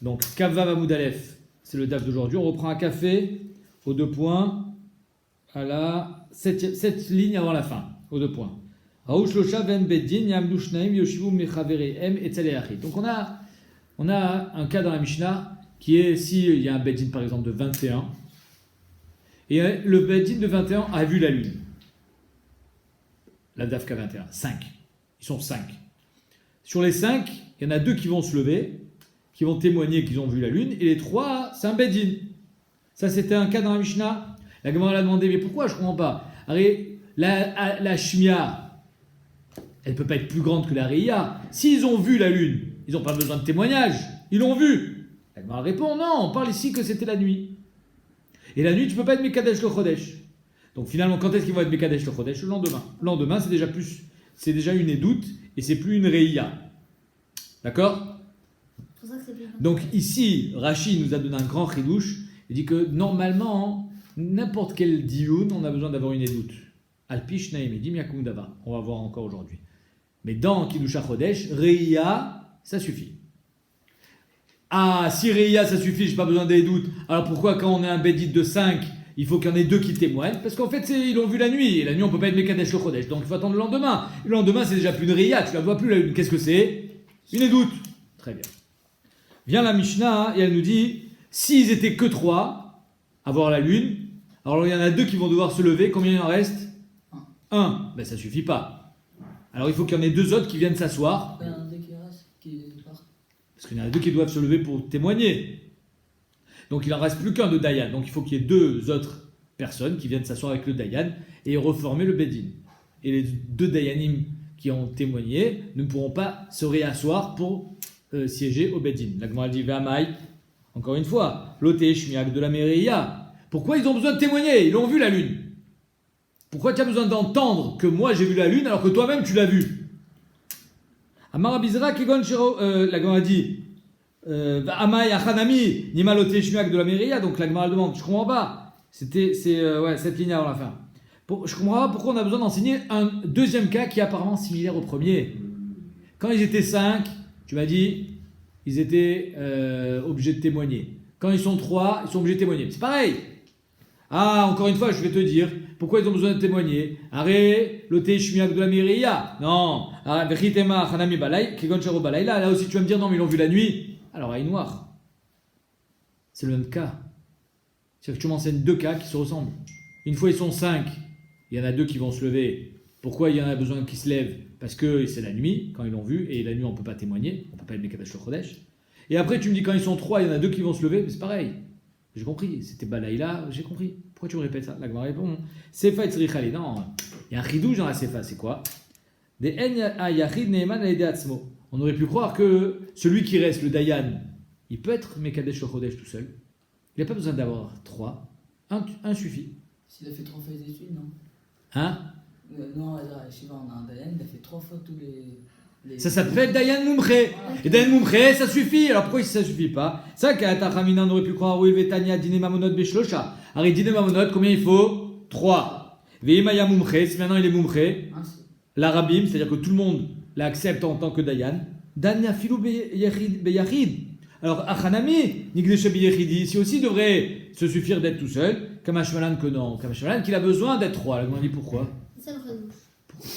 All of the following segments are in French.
Donc, Kavav Amoud Aleph, c'est le DAF d'aujourd'hui. On reprend un café aux 2 points à la 7 lignes avant la fin, aux 2 points. Donc on a un cas dans la Mishnah qui est s'il y a un Beddin par exemple de 21 et le Beddin de 21 a vu la lune. La Dafka 21, 5. Ils sont 5. Sur les 5, il y en a 2 qui vont se lever, qui vont témoigner qu'ils ont vu la lune, et les 3, c'est un Beddin. Ça, c'était un cas dans la Mishnah. La Gemara a demandé, mais pourquoi? Je ne comprends pas. La Shmia, elle ne peut pas être plus grande que la Reya. S'ils ont vu la lune, ils n'ont pas besoin de témoignage. Ils l'ont vu. La Gemara répond, non, on parle ici que c'était la nuit. Et la nuit, tu ne peux pas être Mekadesh le Chodesh. Donc finalement, quand est-ce qu'ils vont être Mekadesh le Chodesh? Le lendemain. Le lendemain, c'est déjà une édoute et c'est plus une Reya. D'accord? Donc ici, Rashi nous a donné un grand chidouche. Il dit que normalement, n'importe quel dioun, on a besoin d'avoir une édoute. Alpish Naim et Dimyakum Dava. On va voir encore aujourd'hui. Mais dans Kidusha Chodesh, Reya, ça suffit. Ah, si Reya, ça suffit, j'ai pas besoin d'édoute. Alors pourquoi quand on a un Bedit de 5, il faut qu'il y en ait 2 qui témoignent? Parce qu'en fait, ils l'ont vu la nuit. Et la nuit, on peut pas être Mekadesh le Chodesh. Donc il faut attendre le lendemain. Le lendemain, c'est déjà plus une Reya. Tu la vois plus la lune. Qu'est-ce que c'est? Une édoute. Très bien. Vient la Mishnah et elle nous dit, s'ils étaient que 3 à voir la lune, alors il y en a 2 qui vont devoir se lever. Combien il en reste? 1. Ben ça suffit pas. Alors il faut qu'il y en ait 2 autres qui viennent s'asseoir. Il y en a 2 qui restent, qui partent. Parce qu'il y en a 2 qui doivent se lever pour témoigner. Donc il en reste plus qu'un de Dayan. Donc il faut qu'il y ait 2 autres personnes qui viennent s'asseoir avec le Dayan et reformer le Bedin. Et les 2 Dayanim qui ont témoigné ne pourront pas se réasseoir pour siéger au Bedin. La Gemara dit Ve'amai, encore une fois, Loté Shmiak de la Mereya. Pourquoi ils ont besoin de témoigner? Ils l'ont vu la lune. Pourquoi tu as besoin d'entendre que moi j'ai vu la lune alors que toi-même tu l'as vue? Amar Abizra Kegon Shiro, la Gemara dit Amai Achanami Nimaloté Shmiak de la Mereya. Donc la Gemara demande, je comprends pas. C'est cette ligne avant la fin. Je comprends pas pourquoi on a besoin d'enseigner un deuxième cas qui est apparemment similaire au premier. Quand ils étaient 5, tu m'as dit, ils étaient obligés de témoigner. Quand ils sont 3, ils sont obligés de témoigner. C'est pareil. Ah, encore une fois, je vais te dire, pourquoi ils ont besoin de témoigner? Arrête, l'oté shmiak de la mireya. Non. Vechitema chanami balay, kegon sharo balayla. Là aussi, tu vas me dire, non, mais ils l'ont vu la nuit. Alors, aïe noir. C'est le même cas. C'est-à-dire que tu m'enseignes 2 cas qui se ressemblent. Une fois, ils sont 5. Il y en a 2 qui vont se lever. Pourquoi il y en a besoin qu'ils se lèvent? Parce que c'est la nuit, quand ils l'ont vu, et la nuit, on ne peut pas témoigner. On ne peut pas être Mekadesh le Chodesh. Et après, tu me dis, quand ils sont 3, il y en a 2 qui vont se lever. Mais c'est pareil. J'ai compris, c'était Balaïla, j'ai compris. Pourquoi tu me répètes ça? La Gemara répond, Sefa et Tzrichali. Non, il y a un chidouche dans la Sefa, c'est quoi? On aurait pu croire que celui qui reste, le Dayan, il peut être Mekadesh le Chodesh tout seul. Il n'a pas besoin d'avoir 3. Un suffit. S'il a fait 3 fois les études, non? Hein? Non, Shiva, on a un Dayan, il a fait 3 fois tous les... Ça s'appelle Dayan Mumche. Et Dayan Mumche, ça suffit. Alors pourquoi ça ne suffit pas? C'est vrai qu'à Tachamina, on aurait pu croire, oui, Vetania, Dine Mamonot, Beshlosha. Alors, Dine Mamonot, combien il faut? 3. Veimaya Mumche, si maintenant il est Mumche, l'Arabim, c'est-à-dire que tout le monde l'accepte en tant que Dayan. Danya Filou Beyachid. Alors, Achanami, Nigdeshe Beyachidi, ici aussi devrait se suffire d'être tout seul. Kamashmalan que non. Kamashmalan qu'il a besoin d'être 3. Là, on dit pourquoi?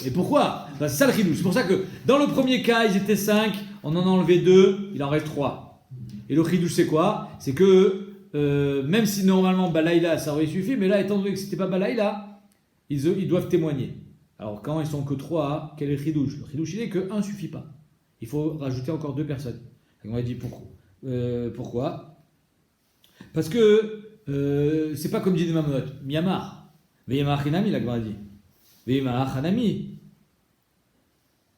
Et pourquoi? C'est ça le chidouche. C'est pour ça que dans le premier cas, ils étaient 5, on en a enlevé 2, il en reste 3. Et le chidouche, c'est quoi? C'est que même si normalement Balaïla, ça aurait suffi, mais là, étant donné que c'était pas Balaïla, ils doivent témoigner. Alors quand ils sont que 3, quel est le chidouche? Le chidouche, il est que 1 suffit pas. Il faut rajouter encore 2 personnes. Et on va dire pourquoi? Parce que c'est pas comme dit Mamonot, Miyamar. Veyamar Hinami, la Gemara dit.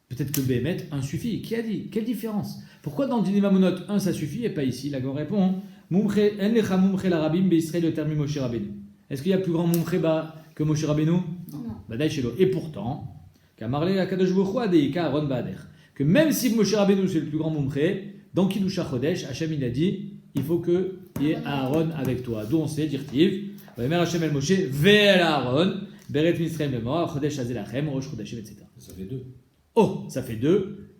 Peut-être que Béhémet, 1 suffit. Qui a dit? Quelle différence? Pourquoi dans le Dîner Mamonot 1 ça suffit et pas ici? La Gemara répond est-ce qu'il y a plus grand Mumche que Moshe Rabbeinu? Non. Et pourtant, que même si Moshe Rabbeinu c'est le plus grand Mumche, dans Kidusha Chodesh, Hachem il a dit il faut qu'il y ait Aaron avec toi. D'où on sait, Dirtiv, Hachem el Moshe, Ve'el Aaron. Beret Misraim le mort, Chodesh Azelachem, Rosh Chodashim, etc. Ça fait 2. Oh, ça fait 2.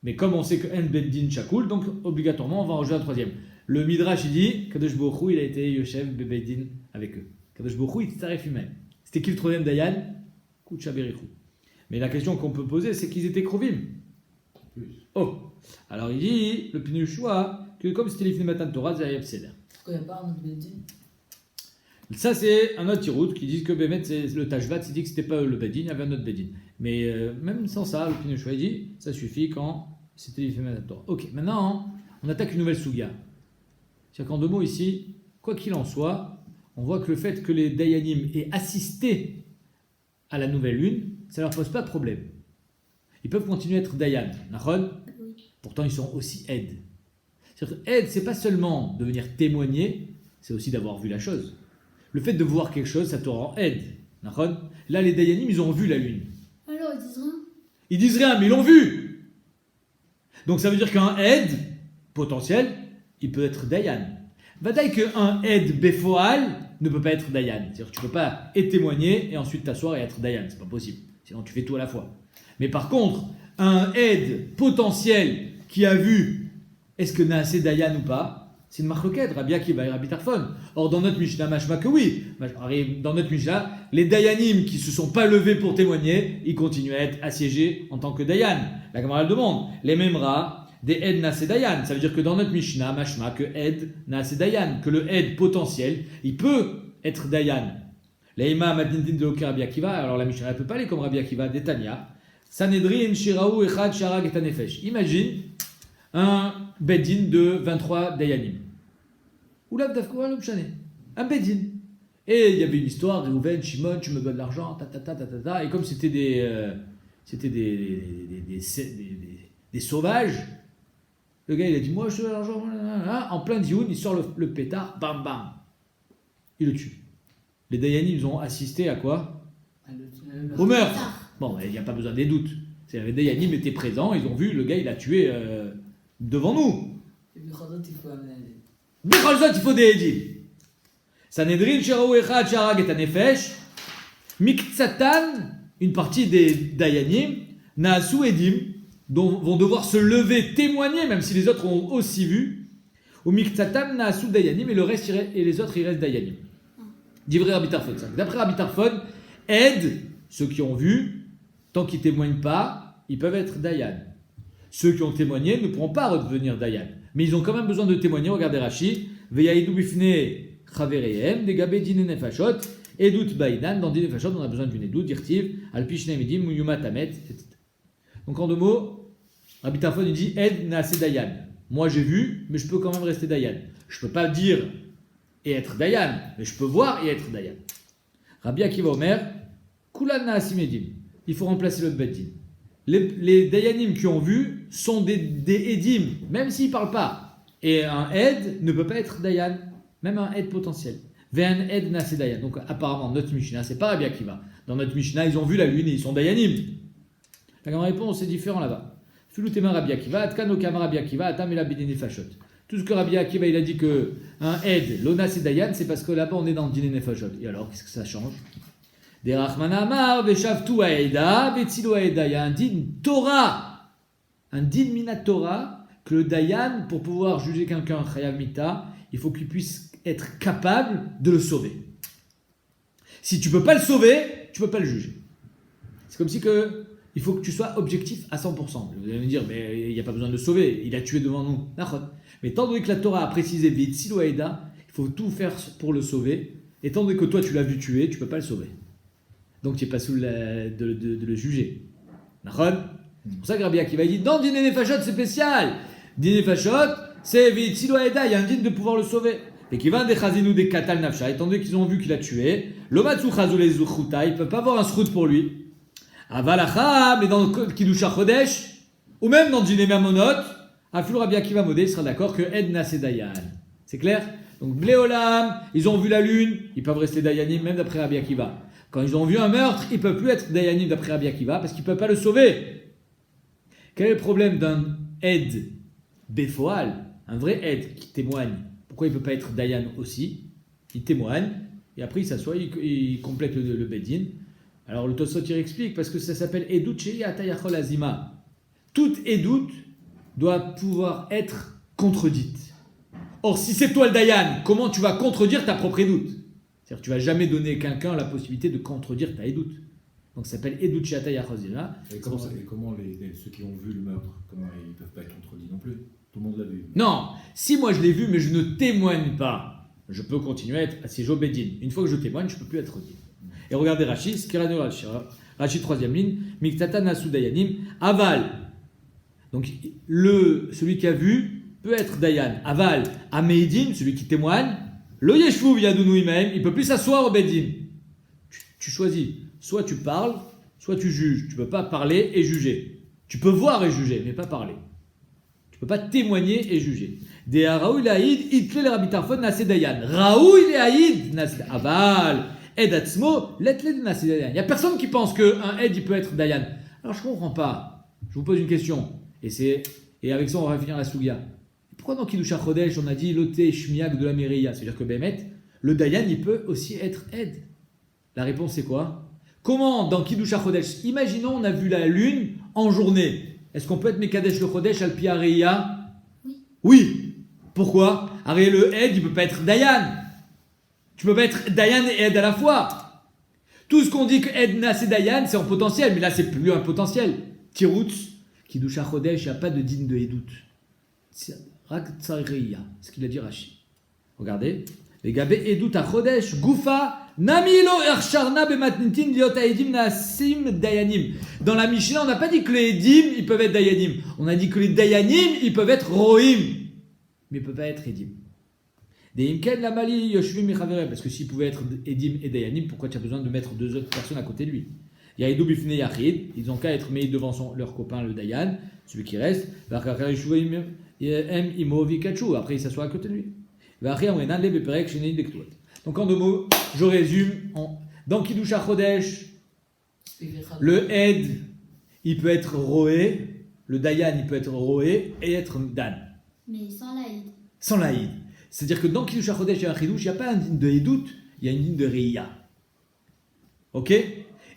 Mais comme on sait que En Beddin Shakul, donc obligatoirement on va en rajouter un troisième. Le Midrash il dit Kadosh Baruch Hu, il a été Yoshev Bebeddin avec eux. Kadosh Baruch Hu, il t'arrête lui-même. C'était qui le troisième Dayan? Koucha Berichou. Mais la question qu'on peut poser, c'est qu'ils étaient Krovim. Oh, alors il dit, le Pinu Shua, que comme c'était l'Ifne Matan Torah, c'est Ayab Seder. Pourquoi il n'y a pas un autre Bedin? Ça, c'est un autre tirout qui dit que Bémet, c'est le Tashvat, il dit que c'était pas le Bedin, il y avait un autre Bedin. Mais même sans ça, le Pinu Shua dit, ça suffit quand c'était l'Ifne Matan Torah. Ok, maintenant, on attaque une nouvelle Souga. C'est-à-dire qu'en deux mots ici, quoi qu'il en soit, on voit que le fait que les Dayanim aient assisté à la nouvelle lune, ça leur pose pas de problème. Ils peuvent continuer à être Dayan, Nahon. Pourtant, ils sont aussi aides. C'est-à-dire que aide, c'est pas seulement de venir témoigner, c'est aussi d'avoir vu la chose. Le fait de voir quelque chose, ça te rend aide. Nahon. Là, les Dayanim, ils ont vu la lune. Alors, ils disent rien. Ils disent rien, mais ils l'ont vu. Donc ça veut dire qu'un aide potentiel, il peut être Dayan. Bataille qu'un aide Befoal ne peut pas être Dayan. C'est-à-dire que tu ne peux pas et témoigner et ensuite t'asseoir et être Dayan. C'est pas possible. Sinon tu fais tout à la fois. Mais par contre, un aide potentiel qui a vu est-ce que Naasé Dayan ou pas, c'est une marloquette, Rabbi Akiva et Rabbi Tarfon. Or dans notre Mishnah, machma que oui. Dans notre Mishnah, les Dayanim qui ne se sont pas levés pour témoigner, ils continuent à être assiégés en tant que Dayan. La camarade demande, les Memra, des Ed Naasé Dayan. Ça veut dire que dans notre Mishnah, machma, que Ed Naasé Dayan, que le Ed potentiel, il peut être Dayan. L'Aïma Madindin de Loker Rabbi Akiva, alors la Mishnah ne peut pas aller comme Rabbi Akiva, d'Etania. Sanedrin Shiraou Echad Sharag et Tanefesh. Imagine un Bedin de 23 Dayanim. Ou là, un Bedin. Et il y avait une histoire, Reuven, Shimon, tu me donnes de l'argent, ta. Et comme c'était des sauvages, le gars il a dit, moi je te donne de l'argent, en plein dioun, il sort le pétard, bam bam. Il le tue. Les Dayanim, ils ont assisté à quoi? Au meurtre. Bon, il n'y a pas besoin des doutes. Les Dayanim étaient présents, ils ont vu, le gars il a tué devant nous. Et puis, il faut amener un aide. Bichalzot, il faut des Edim. Sanedrin, Sheraou Echad, Sharag et Tanefesh. Miktsatan, une partie des Dayanim, Naasu Edim, dont vont devoir se lever, témoigner, même si les autres ont aussi vu. Ou Miktsatan, Naasu Dayanim, et le reste, et les autres, ils restent Dayanim. Divrei Rabbi Tarfon. D'après Rabbi Tarfon, aide ceux qui ont vu, tant qu'ils ne témoignent pas, ils peuvent être Dayan. Ceux qui ont témoigné ne pourront pas redevenir Dayan. Mais ils ont quand même besoin de témoigner. Regardez Rashi. Veyaïdou bifne chaverehem, degabé dine nefashot, edut baïdan. Dans dine nefashot, on a besoin d'une edut, dirtiv, alpishne midim, muyuma tamet, etc. Donc en deux mots, Rabbi Tarfon il dit aide naasé Dayan. Moi j'ai vu, mais je peux quand même rester Dayan. Je ne peux pas dire et être Dayan, mais je peux voir et être Dayan. Rabbi Akiva Omer, Kulan naasim edim. Il faut remplacer le Beddin. Les Dayanim qui ont vu sont des Edim, même s'ils ne parlent pas. Et un Ed ne peut pas être Dayan, même un Ed potentiel. Ve'an Ed Naasé Dayan. Donc apparemment, notre Mishnah, c'est pas Rabbi Akiva. Dans notre Mishnah, ils ont vu la lune et ils sont Dayanim. La grande réponse, c'est différent là-bas. Fulutema Rabbi Akiva, Atkan Okama Rabbi Akiva, Atam Ela Bidine Fashot. Tout ce que Rabbi Akiva il a dit que un Ed, l'Ona c'est Dayan, c'est parce que là-bas on est dans le Dine Nefashot. Et alors, qu'est-ce que ça change? Des Rachmana Amar, Veshavtu Aeda, Vetzilo Aeda. Il y a un din Torah, un din Minat Torah, que le Dayan, pour pouvoir juger quelqu'un Chayav Mita, il faut qu'il puisse être capable de le sauver. Si tu ne peux pas le sauver, tu ne peux pas le juger. C'est comme si il faut que tu sois objectif à 100%. Vous allez me dire, mais il n'y a pas besoin de le sauver, il a tué devant nous. Mais étant donné que la Torah a précisé Vetzilo Aeda, il faut tout faire pour le sauver. Étant donné que toi tu l'as vu tuer, tu ne peux pas le sauver. Donc tu n'es pas sous de le juger. C'est pour ça que Rabbi Akiva dit dans Dine Nefashot c'est spécial. Dine Nefashot c'est Vetzilo Aeda, il y a un dîne de pouvoir le sauver. Et qui va des Chazinu des Katal Nafsha, étant donné qu'ils ont vu qu'il a tué, l'Omatsu Chazou les Zuchuta, il ne peut pas avoir un srout pour lui. Avalacha, mais dans le Kidusha Chodesh, ou même dans Dine Mamonot, Afil Rabbi Akiva Modé, il sera d'accord que Ed Naasé Dayan. C'est clair? Donc Bléolam, ils ont vu la lune, ils peuvent rester Dayanim même d'après Rabbi Akiva. Quand ils ont vu un meurtre, ils ne peuvent plus être Dayanim d'après Rabbi Akiva parce qu'ils ne peuvent pas le sauver. Quel est le problème d'un Ed Befoal, un vrai Ed qui témoigne? Pourquoi il ne peut pas être Dayan aussi? Il témoigne et après il s'assoit, il complète le Beddin. Alors le Tosot il explique parce que ça s'appelle Edut Sheli Atayachol Azima. Toute Edut doit pouvoir être contredite. Or, si c'est toi le Dayan, comment tu vas contredire ta propre édoute? C'est-à-dire que tu vas jamais donner à quelqu'un la possibilité de contredire ta édoute. Donc ça s'appelle édoute Shiata Yachazira. Et comment ceux qui ont vu le meurtre, comment ils ne peuvent pas être contredits non plus? Tout le monde l'a vu. Non, si moi je l'ai vu mais je ne témoigne pas, je peux continuer à être assiégé au Bédine. Une fois que je témoigne, je ne peux plus être dit. Et regardez Rashi, Skirano Rashi, troisième ligne, Miktata Nasu Dayanim, Aval. Donc celui qui a vu peut être Dayan. Aval, Ameidim, celui qui témoigne, le Yeshvuv Yadunu Imaim, il ne peut plus s'asseoir au Bédine. Tu choisis, soit tu parles, soit tu juges. Tu ne peux pas parler et juger. Tu peux voir et juger, mais pas parler. Tu ne peux pas témoigner et juger. De Raoul Aïd, Itle le Rabbi Tarfon Nase Dayan. Raoul Aïd, Nase Aval, Ed Atzmo, Letle Nase Dayan. Il n'y a personne qui pense qu'un Ed, il peut être Dayan. Alors je ne comprends pas. Je vous pose une question. Et avec ça, on va finir la Sougia. Pourquoi dans Kiddush HaChodesh, on a dit Loté Shmiag de la Meria? C'est-à-dire que Bémet, le Dayan, il peut aussi être Ed. La réponse, c'est quoi? Comment, dans Kiddush HaChodesh, imaginons, on a vu la lune en journée. Est-ce qu'on peut être Mekadesh le Chodesh al Pi Areia? Oui. Pourquoi? Aré le Ed, il ne peut pas être Dayan. Tu peux pas être Dayan et Ed à la fois. Tout ce qu'on dit que Edna c'est Dayan, c'est en potentiel, mais là c'est plus un potentiel. Tiroutz, Kiddush HaChodesh, il n'y a pas de digne de Edut. C'est Rak Tsareia, ce qu'il a dit Rashi. Regardez. Les Gabé Edut HaChodesh, Goufa, Namilo Ercharna Bematnitin Diot Aedim Nasim Dayanim. Dans la Mishnah, on n'a pas dit que les Edim, ils peuvent être Dayanim. On a dit que les Dayanim, ils peuvent être Rohim. Mais ils ne peuvent pas être Edim. Parce que s'il pouvait être Edim et Dayanim, pourquoi tu as besoin de mettre deux autres personnes à côté de lui? Il y a Edou Bifne Yachid, ils n'ont qu'à être mis devant leur copain le Dayan, celui qui reste. Après, il s'assoit à côté de lui. Donc en deux mots, je résume. Dans Kiddush HaChodesh, le Ed, il peut être Roé, le Dayan, il peut être Roé et être Dan. Mais sans l'Aïd. Sans l'Aïd. C'est-à-dire que dans Kiddush HaChodesh et Achidouche, il n'y a pas un digne de Edout, il y a une digne de Reïa. Ok?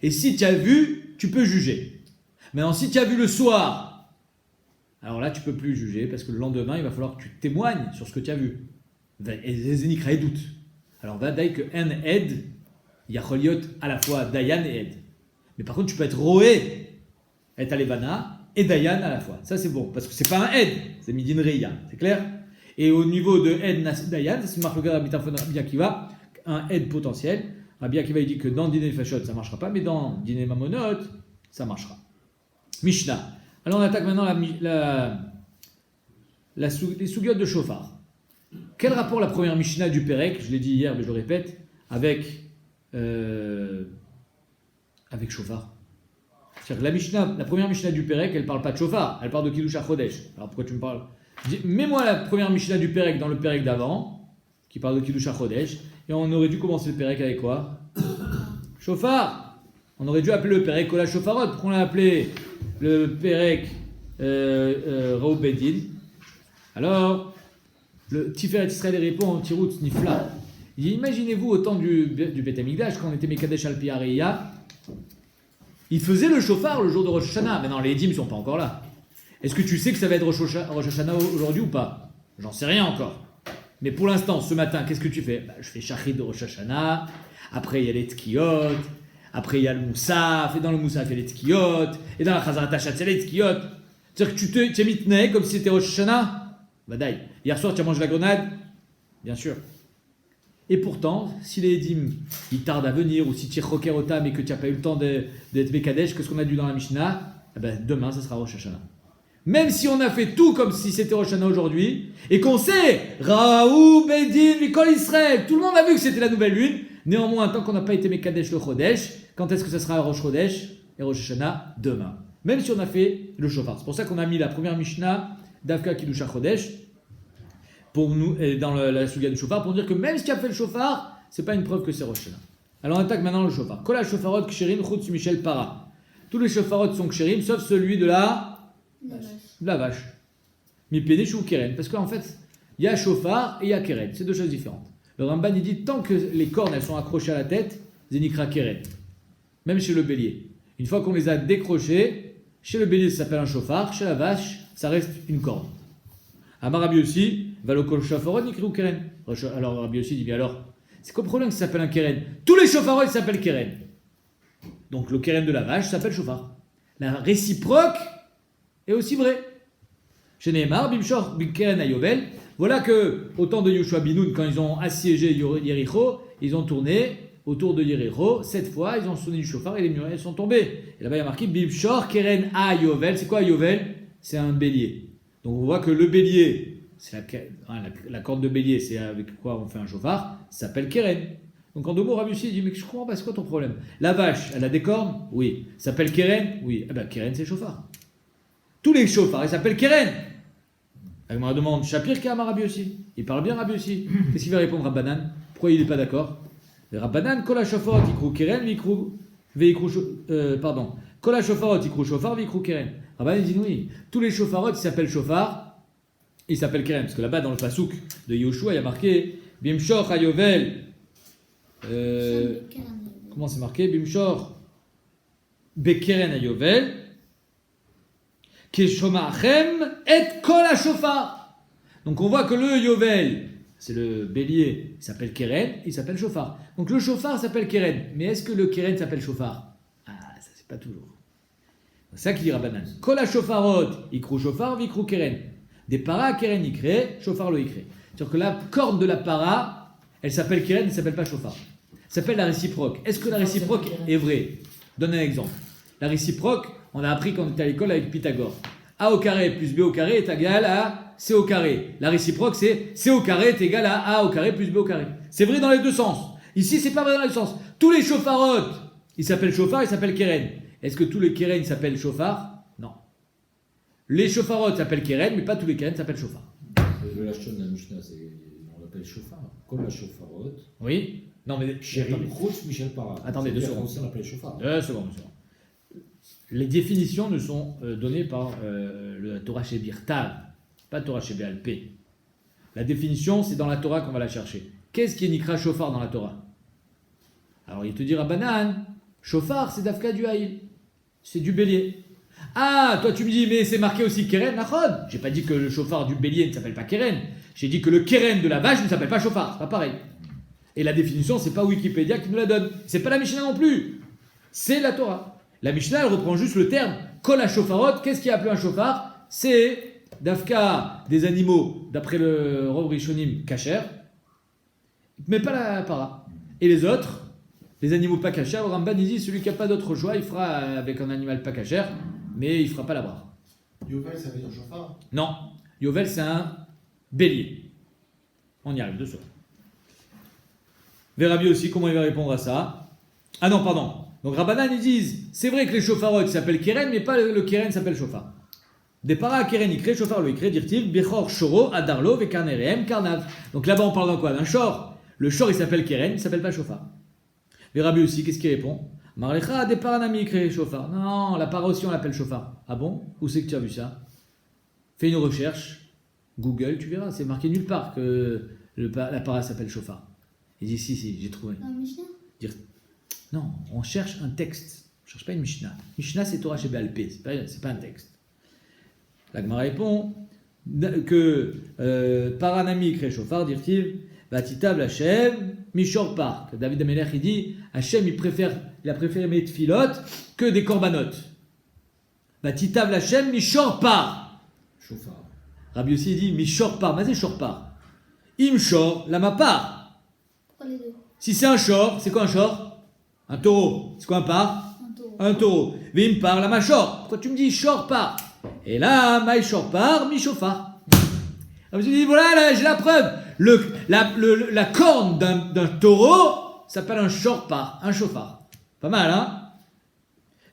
Et si tu as vu, tu peux juger. Maintenant, si tu as vu le soir, alors là, tu ne peux plus juger, parce que le lendemain, il va falloir que tu témoignes sur ce que tu as vu. Et Zénikra Edout. Alors, va dire que un Ed, il y a Choliot à la fois Dayan et Ed. Mais par contre, tu peux être Roé, et Alevana, et Dayan à la fois. Ça, c'est bon, parce que c'est pas un Ed, c'est Midin Reïa. C'est clair? Et au niveau de Ed Dayan, c'est marqué le Rabbi Tarfon Rabbi Akiva, un Ed potentiel. Rabbi Akiva il dit que dans Diné Fashot ça ne marchera pas, mais dans Diné Mamonot ça marchera. Mishnah. Alors on attaque maintenant les sougiotes de Shofar. Quel rapport la première Mishnah du Pérec, je l'ai dit hier mais je le répète, avec Shofar? C'est-à-dire que la première Mishnah du Pérec, elle ne parle pas de Shofar, elle parle de Kiddush HaChodesh. Alors pourquoi tu me parles? Mets-moi la première Mishnah du Pérec dans le Pérec d'avant, qui parle de Kiddush HaChodesh, et on aurait dû commencer le Pérec avec quoi? Shofar. On aurait dû appeler le Pérec Kola Shofarot. Pourquoi on l'a appelé le Pérec Raoubedin? Alors, le Tiferet Israël répond en Tirout Nifla. Il dit, imaginez-vous au temps du Beth Amikdash, quand on était Mekadesh al Pi Areia, il faisait le Shofar le jour de Rosh Hashanah. Maintenant, les Edim ne sont pas encore là. Est-ce que tu sais que ça va être Rosh Hashanah aujourd'hui ou pas? J'en sais rien encore. Mais pour l'instant, ce matin, qu'est-ce que tu fais? Je fais Shachrit de Rosh Hashanah, après il y a les Tkiyot, après il y a le Moussaf, et dans le Moussaf il y a les Tkiyot, et dans la Chazarat Hashatz il y a les Tkiyot. C'est-à-dire que tu t'es mitné comme si c'était Rosh Hashanah? Badaï. Hier soir, tu as mangé la grenade? Bien sûr. Et pourtant, si les Edim, ils tardent à venir, ou si tu es Choker Otam et que tu n'as pas eu le temps d'être Mekadesh, que ce qu'on a dit dans la Mishnah, demain, ça sera Rosh Hashanah. Même si on a fait tout comme si c'était Rosh Hashanah aujourd'hui, et qu'on sait, Raou, Bedin, Mikol Israël, tout le monde a vu que c'était la nouvelle lune, néanmoins, tant qu'on n'a pas été Mekadesh le Chodesh, quand est-ce que ça sera Rosh Chodesh et Rosh Hashanah? Demain. Même si on a fait le Shofar. C'est pour ça qu'on a mis la première Mishnah d'Avka Kiddush HaChodesh pour nous, dans la Suga du Shofar, pour dire que même si tu as fait le Shofar, c'est pas une preuve que c'est Rosh Hashanah. Alors on attaque maintenant le Shofar. Kola Shofarot Ksherim Chutz Michel Para. Tous les Shofarot sont Ksherim, sauf celui de la vache. Mi Pénish ou Keren. Parce qu'en fait, il y a Shofar et il y a Keren. C'est deux choses différentes. Le Ramban il dit tant que les cornes elles sont accrochées à la tête, Zénikra Keren. Même chez le bélier. Une fois qu'on les a décrochées, chez le bélier ça s'appelle un Shofar, chez la vache ça reste une corde. Amar Rabbi aussi, Valokol Shofarot, Nikriou Keren. Alors Rabbi aussi dit, mais alors, c'est quoi le problème que ça s'appelle un Keren? Tous les Shofarot s'appellent Keren. Donc le Keren de la vache s'appelle Shofar. La réciproque est aussi vraie. Chez Nehemar, Bimshor, Keren à Yovel. Voilà que, au temps de Yoshua Binoun, quand ils ont assiégé Yericho, ils ont tourné autour de Yericho. 7 fois, ils ont sonné du Shofar et les murailles sont tombées. Et là-bas, il y a marqué Bimshor, Keren à Yovel. C'est quoi Yovel? C'est un bélier. Donc on voit que le bélier, c'est la corde de bélier, c'est avec quoi on fait un chauffard, ça s'appelle Keren. Donc en deux mots, Rabbi Yossi dit, mais je comprends pas, c'est quoi ton problème? La vache, elle a des cornes? Oui. Ça s'appelle Keren? Oui. Eh ben Keren, c'est chauffard. Tous les chauffards, ils s'appellent Keren. Elle me demande, Shapir qui a Rabbi Yossi. Il parle bien Rabbi Yossi. Qu'est-ce qu'il va répondre Rabbanan? Pourquoi il n'est pas d'accord? Rabbanan, Kola Shofarot, Ikrou Keren, pardon. Kola Shofarot, Ikrou Shofar, Vikrou Keren. Rabbanan dit oui. Tous les chauffarot, ils s'appellent chauffard, ils s'appellent Keren. Parce que là-bas, dans le pasouk de Yoshua, il y a marqué Bimshor Hayovel. Comment c'est marqué? Bimshor Bekeren Hayovel. Keshomachem et Kol HaShofar. Donc on voit que le Yovel, c'est le bélier, il s'appelle Keren, il s'appelle Shofar. Donc le Shofar s'appelle Keren. Mais est-ce que le Keren s'appelle Shofar? Ah, ça c'est pas toujours. C'est ça qu'il dit Rabbanan. Kol HaShofarot, Ikrou Shofar, Vikrou Keren. Des paras, Keren Ikré, Shofar lo Ikré. C'est-à-dire que la corde de la para, elle s'appelle Keren, elle ne s'appelle pas Shofar. Elle s'appelle la réciproque. Est-ce que la réciproque est vraie? Donne un exemple. La réciproque, on a appris quand on était à l'école avec Pythagore. A au carré plus B au carré est égal à C au carré. La réciproque, c'est C au carré est égal à A au carré plus B au carré. C'est vrai dans les deux sens. Ici, c'est pas vrai dans les deux sens. Tous les chauffarotes, ils s'appellent chauffard, ils s'appellent Keren. Est-ce que tous les Keren s'appellent chauffard? Non. Les chauffarotes s'appellent Keren, mais pas tous les Keren s'appellent chauffard. Le lachon de la Mishnah, on l'appelle chauffard. Comme la chauffarote. Oui. Non, mais. Chéri, Khouch, Michel Para. Attendez, 2 secondes. On l'appelle chauffard. 2 secondes. Les définitions ne sont données par la Torah chez Birtav, pas Torah chez Béalpé. La définition, c'est dans la Torah qu'on va la chercher. Qu'est-ce qui est Nikra Shofar dans la Torah? Alors il te dira Banan, Shofar c'est Dafka du Haïl, c'est du bélier. Ah, toi tu me dis, mais c'est marqué aussi Keren, Nachod. J'ai pas dit que le Shofar du bélier ne s'appelle pas Keren. J'ai dit que le Keren de la vache ne s'appelle pas Shofar, c'est pas pareil. Et la définition, c'est pas Wikipédia qui nous la donne. C'est pas la Mishnah non plus. C'est la Torah. La Mishnah, elle reprend juste le terme Kol HaShofarot. Qu'est-ce qui est appelé un shofar? C'est Dafka des animaux, d'après le Rov Rishonim, kasher, mais pas la para. Et les autres, les animaux pas kasher, le Ramban il dit celui qui n'a pas d'autre choix, il fera avec un animal pas kasher, mais il fera pas la bracha. Yovel, ça veut dire chauffard? Non, Yovel c'est un bélier. On y arrive, 2 secondes. Rabbi aussi, comment il va répondre à ça? Ah non, pardon. Donc Rabbanan ils disent, c'est vrai que les chauffarotes s'appellent Keren, mais pas le Keren s'appelle chauffard. Des para Keren Ikre, chauffard lo Ikre, dirtiv, Bechor Shoro, Adarlo, Vekanereem, Karnav. Donc là-bas on parle d'un quoi? D'un shor. Le shor il s'appelle Keren, il s'appelle pas chauffard. Rabbi aussi, qu'est-ce qu'il répond? Marlecha, des paranami Ikre, chauffard. Non, la para aussi on l'appelle chauffard. Ah bon? Où c'est que tu as vu ça? Fais une recherche, Google, tu verras, c'est marqué nulle part que la para s'appelle chauffard. Il dit si, j'ai trouvé. Non, on cherche un texte. On ne cherche pas une Mishnah. Mishnah, c'est Torah chez Béalpé. C'est pas un texte. La Gemara répond que Paranami crée chauffard, dirtiv, Batitab Hachem, Mishor Par. David Amelech, il dit Hachem, il a préféré mes tfilot que des corbanotes. Batitab Hachem, Mishor Par. Chauffard. Rabbi aussi, il dit Mishor Par. Mais c'est Shor Par. Imshor, la Par. Pourquoi les deux? Si c'est un shor, c'est quoi un shor? Un taureau. C'est quoi un par? Un taureau. Vim par la machor. Pourquoi tu me dis shor par? Et là, maï shor par, mi chauffard. Je me suis dit, voilà, là, j'ai la preuve. La corne d'un taureau s'appelle un shor par, un chauffard. Pas mal, hein?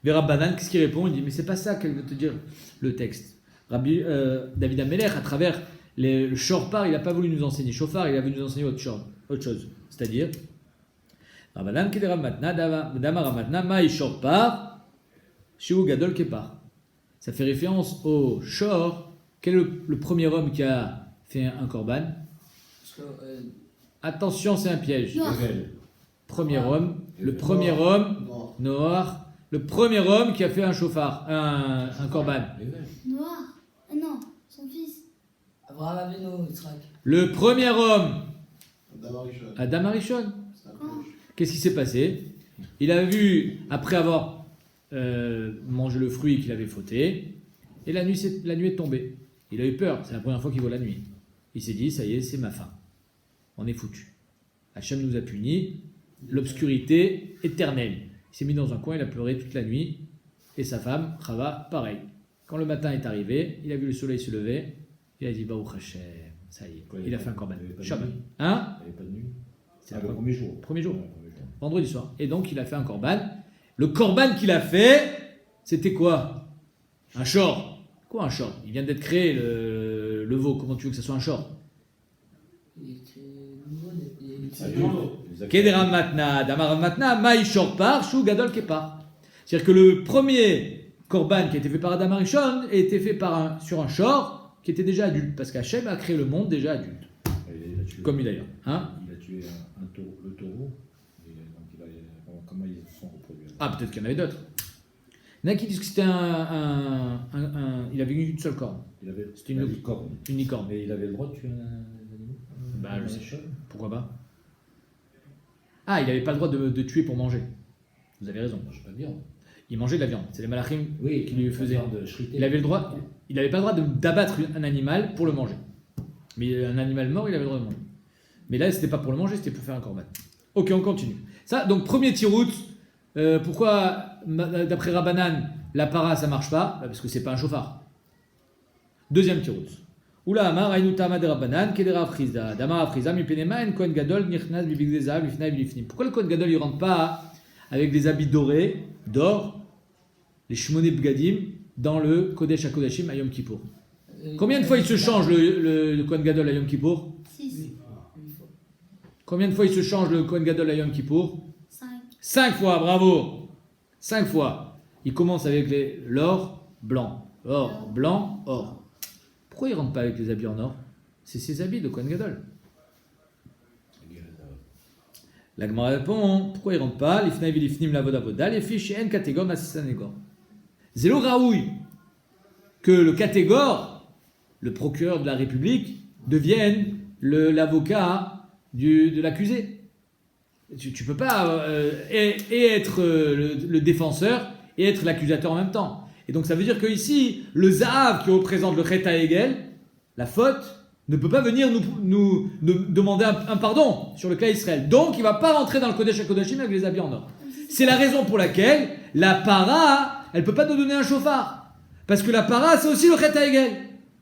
Vera Banan, qu'est-ce qu'il répond? Il dit, mais c'est pas ça qu'elle veut te dire le texte. David Amelech, à travers le shor par, il n'a pas voulu nous enseigner chauffard, il a voulu nous enseigner autre chose. C'est-à-dire, Rabbanan qui Ramatna, Dama Ramatna, Maï Shor Par, Shiu Gadol Kepar. Ça fait référence au Shor. Quel est le premier homme qui a fait un korban? Attention, c'est un piège. Premier homme, le premier homme, Noach, le premier homme qui a fait un chauffard, un korban. Noir. Non, son fils. Abraham Avinu, Yitzhak. Le premier homme, Adam Arishon. Adam Arishon. C'est un piège. Qu'est-ce qui s'est passé? Il a vu, après avoir mangé le fruit qu'il avait fauté, et la nuit est tombée. Il a eu peur, c'est la première fois qu'il voit la nuit. Il s'est dit, ça y est, c'est ma fin. On est foutu. Hachem nous a punis, l'obscurité éternelle. Il s'est mis dans un coin, il a pleuré toute la nuit, et sa femme, Chava, pareil. Quand le matin est arrivé, il a vu le soleil se lever, il a dit, Baruch Hashem, ça y est, Quoi, il a fait un korban. il avait pas de Shabbat. nuit. Hein? Il n'y avait pas de nuit. C'est Ah, le le premier jour. premier jour. Ouais, le premier jour. Vendredi soir. Et donc, il a fait un korban. Le korban qu'il a fait, c'était quoi? Un shor. Quoi un shor? Il vient d'être créé, le veau. Comment tu veux que ce soit un shor? Il écrit nouveau, il Ah, écrit les actes- Kederam matna, damarav matna, maï shor par, shu gadol kepar. C'est-à-dire que le premier korban qui a été fait par Adam Arishon a été fait sur un shor qui était déjà adulte. Parce qu'Hachem a créé le monde déjà adulte. Il a tué- Comme il d'ailleurs. Hein? Il a tué un taureau, le taureau. Et donc comment ils se sont reproduits? Ah, peut-être qu'il y en avait d'autres. Il y en a qui disent que c'était il avait une seule corne. C'était une licorne. Une licorne. Mais il avait le droit de tuer un animal? Bah, je Un sais. cheval? Pourquoi pas? Ah, il n'avait pas le droit de tuer pour manger. Vous avez raison. Non, je ne sais pas dire. Il mangeait de la viande. C'est les malachim Oui, qui lui faisaient. de shriter. Il avait le droit. Il n'avait pas le droit d'abattre un animal pour le manger. Mais un animal mort, il avait le droit de manger. Mais là, c'était pas pour le manger, c'était pour faire un korban. Ok, on continue. Ça, donc premier tirout. Pourquoi, d'après Rabbanan, la para ça marche pas? Bah, parce que c'est pas un chauffard. Deuxième tirout. Oula amar ainu tama de Rabbanan kedera frizda dama frizda mi penema en kohen gadol nichnas bibig dezav lifnai bilifnim. Pourquoi le kohen gadol il rentre pas avec des habits dorés, d'or, les shmoné bgadim dans le kodesh hakodashim à Yom Kippour? Combien de fois il se change le kohen gadol à Yom Kippour? 6, Combien de fois il se change le kohen gadol à Yom Kippour? 5, 5 fois, bravo. 5 fois. Il commence avec l'or blanc. Or, blanc, or. Pourquoi il rentre pas avec les habits en or? C'est ses habits de Kohen Gadol. La Gemara répond, pourquoi il rentre pas? L'ifnai v'lifnim la voda les fiches en catégor massisanégor. Zélo raoui que le catégor, le procureur de la République, devienne l'avocat de l'accusé. Tu peux pas être le défenseur et être l'accusateur en même temps. Et donc ça veut dire que ici, le Zahav qui représente le Chet HaEgel, la faute, ne peut pas venir nous demander un pardon sur le cas Israël. Donc il ne va pas rentrer dans le Kodesh HaKodashim avec les habits en or. C'est la raison pour laquelle la para, elle ne peut pas nous donner un chauffard. Parce que la para, c'est aussi le Chet HaEgel.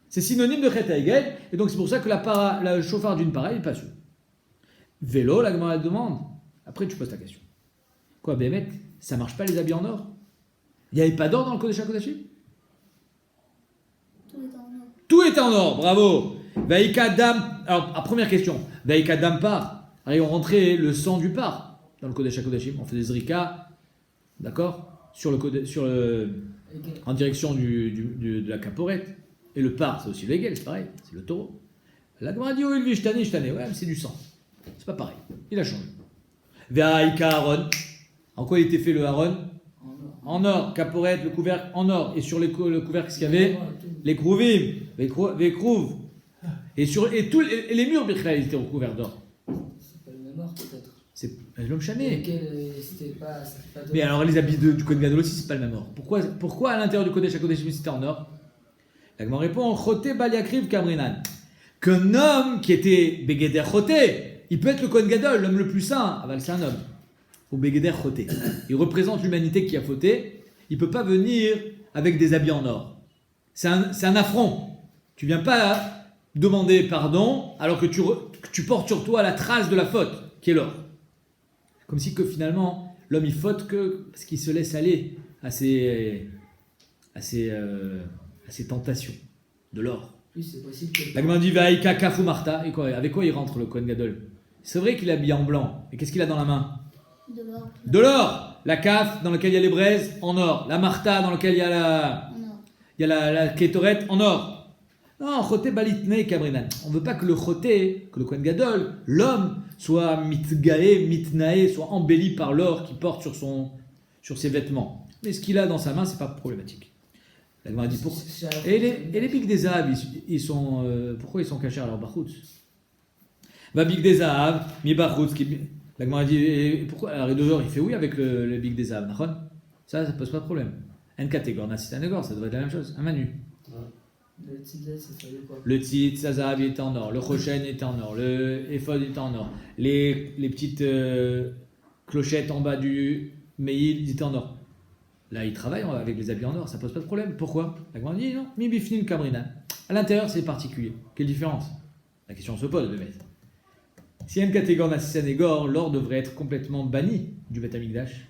C'est synonyme de Chet HaEgel. Et donc c'est pour ça que le chauffard d'une para, il n'est pas sûr. Vélo, la Gemara demande. Après tu poses ta question. Quoi, Bémet, ça ne marche pas les habits en or? Il n'y avait pas d'or dans le Kodesh HaKodashim? tout est en or. Tout est en or, bravo. Vaïka Dam. Alors, première question. Vaïka Dam par. Alors, on rentrait le sang du par dans le Kodesh HaKodashim. On faisait Zrika, d'accord, en direction de la caporette. Et le par, c'est aussi le Hegel, c'est pareil, c'est le taureau. La Gemara dit, oh, il vit shtane. Ouais, mais c'est du sang. C'est pas pareil. Il a changé. Vaïka Aaron. En quoi il était fait le Aaron? En or, caporette, le couvercle en or. Et sur le couvercle, qu'est-ce qu'il y avait? Les krouvim, les krouves. Et les murs, ils étaient recouverts d'or. C'est pas le même or, peut-être. C'est l'homme chané. C'était pas de... Mais alors, les habits du Kohen Gadol aussi, c'est pas le même or. Pourquoi à l'intérieur du Kodesh HaKodashim, c'était en or? La Gemara répond, Choté Baliakriv Kamrinan. Qu'un homme qui était Begeder Choté, il peut être le Kohen Gadol, l'homme le plus saint. Ah ben, c'est un homme. Ou Begeder Choté. Il représente l'humanité qui a fauté. Il ne peut pas venir avec des habits en or. C'est un affront. Tu viens pas demander pardon alors que tu portes sur toi la trace de la faute, qui est l'or. Comme si que finalement, l'homme il faute que parce qu'il se laisse aller à ses tentations de l'or. Plus c'est possible que... La Gemara dit Vaïka Kafu Marta. Et quoi, avec quoi il rentre le Kohen Gadol? C'est vrai qu'il est habillé en blanc. Et qu'est-ce qu'il a dans la main? De l'or. De l'or. La caf dans laquelle il y a les braises en or. La Marta dans laquelle il y a En or. la kétorette en or. Non, choté balitnei kabrinan. On ne veut pas que le choté, que le Kohen Gadol, l'homme, soit mitgaé, mitnaé, soit embelli par l'or qu'il porte sur ses vêtements. Mais ce qu'il a dans sa main, c'est pas problématique. La Gemara dit pourquoi. Et les Big des Zahav, ils sont, pourquoi ils sont cachés à leur Bachoutz? Va Big des Zahav, mi Bachoutz. La Gemara dit et pourquoi? Alors Redodor, il fait oui avec le Big des Zahav, ça pose pas de problème. Un catégore, Nassitanégor, ça devrait être la même chose. Un Manu. Le tzitz, c'est fait quoi? Le tzitz, Zahav était en or, le Choshen était en or, le Ephod était en or, les petites clochettes en bas du Meil, ils étaient en or. Là, ils travaillent avec les habits en or, ça pose pas de problème. Pourquoi? La Gemara dit non, mi bifnim kamrinan. À l'intérieur, c'est particulier. Quelle différence? La question se pose, de mettre. Si y a une catégorie Nassitanégor, l'or devrait être complètement banni du Beth Amikdash.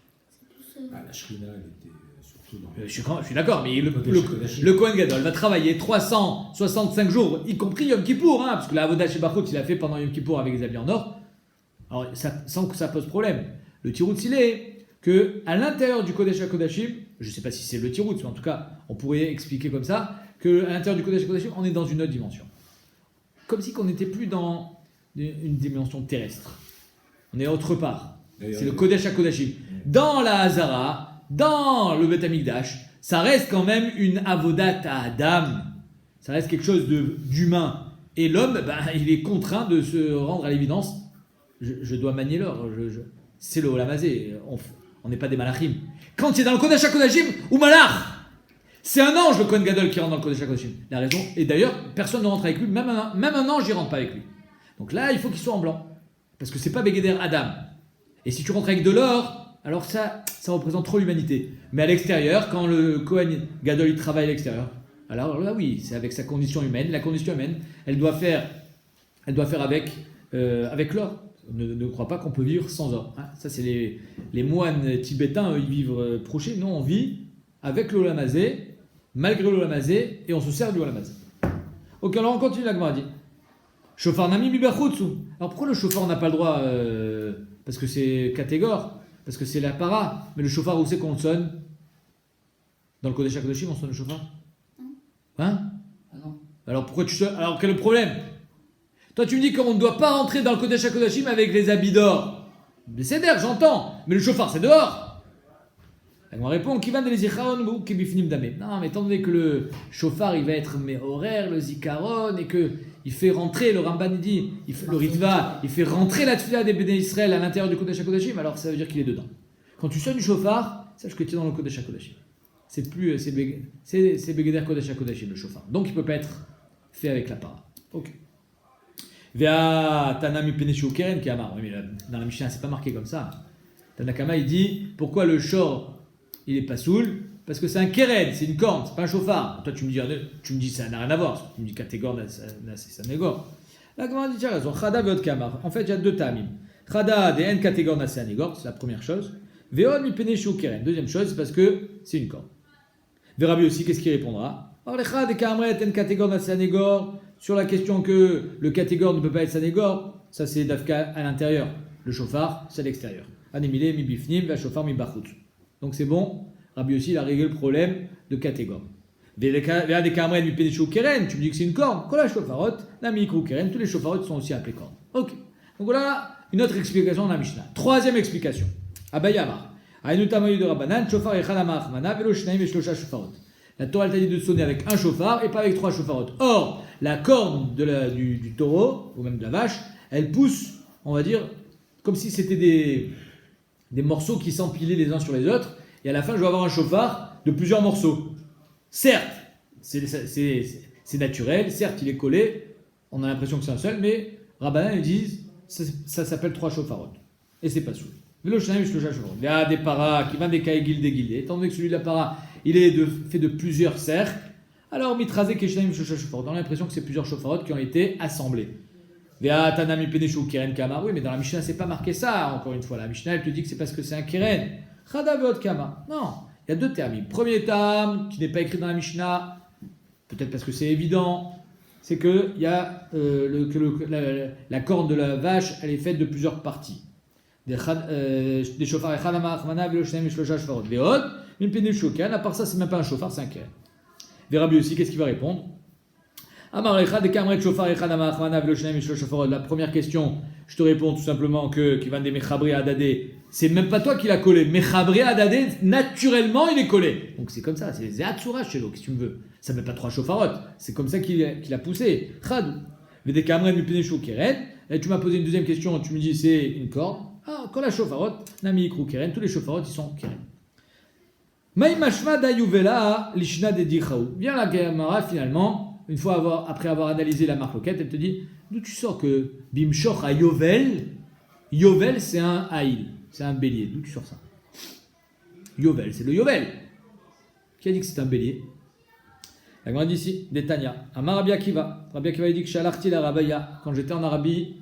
Ah, la Shrina, elle était surtout dans Je suis d'accord, mais le Kodesh Kohen Gadol va travailler 365 jours, y compris Yom Kippour, parce que la Avodah Shebachot, il a fait pendant Yom Kippour avec les habits en or, alors, sans que ça pose problème. Le tiroutz, il est que à l'intérieur du Kodesh HaKodashim, je ne sais pas si c'est le tiroutz, mais en tout cas, on pourrait expliquer comme ça, qu'à l'intérieur du Kodesh HaKodashim, on est dans une autre dimension. Comme si on n'était plus dans une dimension terrestre. On est autre part. C'est le Kodesh HaKodashim. Dans la Hazara, dans le Beth Amikdash, ça reste quand même une avodat à Adam. Ça reste quelque chose d'humain. Et l'homme, il est contraint de se rendre à l'évidence. Je dois manier l'or. C'est le Olamazé. On n'est pas des malachim. Quand il est dans le Kodesh HaKodashim, ou malach, c'est un ange le Kohen Gadol qui rentre dans le Kodesh HaKodashim. La raison, et d'ailleurs, personne ne rentre avec lui. Même un ange, il rentre pas avec lui. Donc là, il faut qu'il soit en blanc. Parce que c'est pas Begeder Adam. Et si tu rentres avec de l'or, alors ça représente trop l'humanité. Mais à l'extérieur, quand le Kohen Gadol il travaille à l'extérieur, alors là oui, c'est avec sa condition humaine. La condition humaine, elle doit faire avec l'or. Ne crois pas qu'on peut vivre sans or. Hein. Ça, c'est les moines tibétains, eux, ils vivent prochés. Nous, on vit avec l'Olamazé, malgré l'Olamazé, et on se sert du Olamazé. Ok, alors on continue la Gemara dit. Shofar nami bibachutsu. Alors pourquoi le shofar n'a pas le droit parce que c'est catégore, parce que c'est la para. Mais le shofar, où c'est qu'on le sonne? Dans le Kodesh HaKodashim, on sonne le shofar? Hein? Ah non. Alors pourquoi tu sonnes? Alors quel est le problème? Toi tu me dis qu'on ne doit pas rentrer dans le Kodesh HaKodashim avec les habits d'or. C'est d'air, j'entends. Mais le shofar, c'est dehors. Elle me répond qui va de les zikaron ou qui bifnim damé. Non, mais étant donné que le shofar il va être horaire, le zikaron, et que il fait rentrer, le Ramban dit, le Ritva, il fait rentrer la tefila des Béné Israël à l'intérieur du Kodesh HaKodashim, alors ça veut dire qu'il est dedans. Quand tu sonnes du shofar, sache que tu es dans le Kodesh HaKodashim. C'est Begeder Kodesh HaKodashim, le shofar. Donc il ne peut pas être fait avec la para. Ok. Via Tanami Peneshu Keren qui amar. Oui, mais dans la Mishnah, c'est pas marqué comme ça. Tanakama, il dit pourquoi le shor il est pas soul? Parce que c'est un keren, c'est une corne, c'est pas un chauffard. Toi, tu me dis ça n'a rien à voir. Tu me dis catégore, c'est un égor. Là, comment on dit, tu as raison. Chada veot kamar. En fait, il y a deux tamim. Chada de n catégore, c'est un égor, c'est la première chose. Veon mi peneshu keren. Deuxième chose, c'est parce que c'est une corne. Verabi aussi, qu'est-ce qu'il répondra? Alors, les chad et kamret n catégore, c'est un égor. Sur la question que le catégore ne peut pas être sanégor, ça c'est d'Afka à l'intérieur. Le chauffard, c'est à l'extérieur. Anemile, mi bifnim, va chauffard, mi bachut. Donc c'est bon. Rabbi aussi, il a réglé le problème de catégore. Véa des kamren, mi pénéchou keren, tu me dis que c'est une corne. Kola chauffarot, na mikrou keren, tous les chauffarots sont aussi appelés cornes. Ok. Donc voilà une autre explication dans la Mishnah. Troisième explication. Abayamar. Aïnou tamayu de Rabbanan, chauffard et chanamach, mana, velo shnaim et shlosha chauffarot. La Torah elle t'a dit de sonner avec un chauffard et pas avec 3 chauffarotes. Or, la corne du taureau, ou même de la vache, elle pousse, on va dire, comme si c'était des morceaux qui s'empilaient les uns sur les autres. Et à la fin, je vais avoir un chauffard de plusieurs morceaux. Certes, c'est naturel, certes, il est collé, on a l'impression que c'est un seul, mais Rabbanan, ils disent, ça s'appelle 3 chauffarotes. Et c'est pas sous. Il y a des paras qui vont des kaïgil des guildés. Étant donné que celui de la para, il est fait de plusieurs cercles, alors mitrazé keshaim shosha shofar. On a l'impression que c'est plusieurs chauffarotes qui ont été assemblés. Vea tanami peneshu keren kama. Oui, mais dans la Mishnah, c'est pas marqué ça, encore une fois. La Mishnah, elle te dit que c'est parce que c'est un keren. Chada veot kama. Non, il y a deux termes. Premier terme, qui n'est pas écrit dans la Mishnah, peut-être parce que c'est évident, c'est que il y a la corne de la vache, elle est faite de plusieurs parties. Des chauffards et chanama achmana velo shneim shlosha shfarot. Veot min peneshu keren. À part ça, c'est même pas un chauffard, c'est un keren. Rabbi aussi, qu'est-ce qu'il va répondre? La première question, je te réponds tout simplement que qui va des mechabri adadé, C'est même pas toi qui l'as collé. Mechabré adadé, naturellement, il est collé. Donc c'est comme ça, c'est Atsura chez l'eau, si tu me veux. Ça ne met pas 3 chauffarottes. C'est comme ça qu'il a poussé. Chadou. Vedekamren mipneshu keren. Et tu m'as posé une deuxième question, tu me dis c'est une corde. Ah, quand la chauffarotte, nami ikru keren, tous les chauffarottes ils sont keren. Maïmashma dayuvela lishna de dichaou. Viens la Gemara finalement, une fois après avoir analysé la marloquette, elle te dit d'où tu sors que bimshoch à Yovel. Yovel c'est un haïl, c'est un bélier. D'où tu sors ça? Yovel, c'est le Yovel. Qui a dit que c'est un bélier? La grande ici, Netanya. Amar Rabbi Akiva. Rabbi Akiva dit que Shalarti la Rabaya. Quand j'étais en Arabie,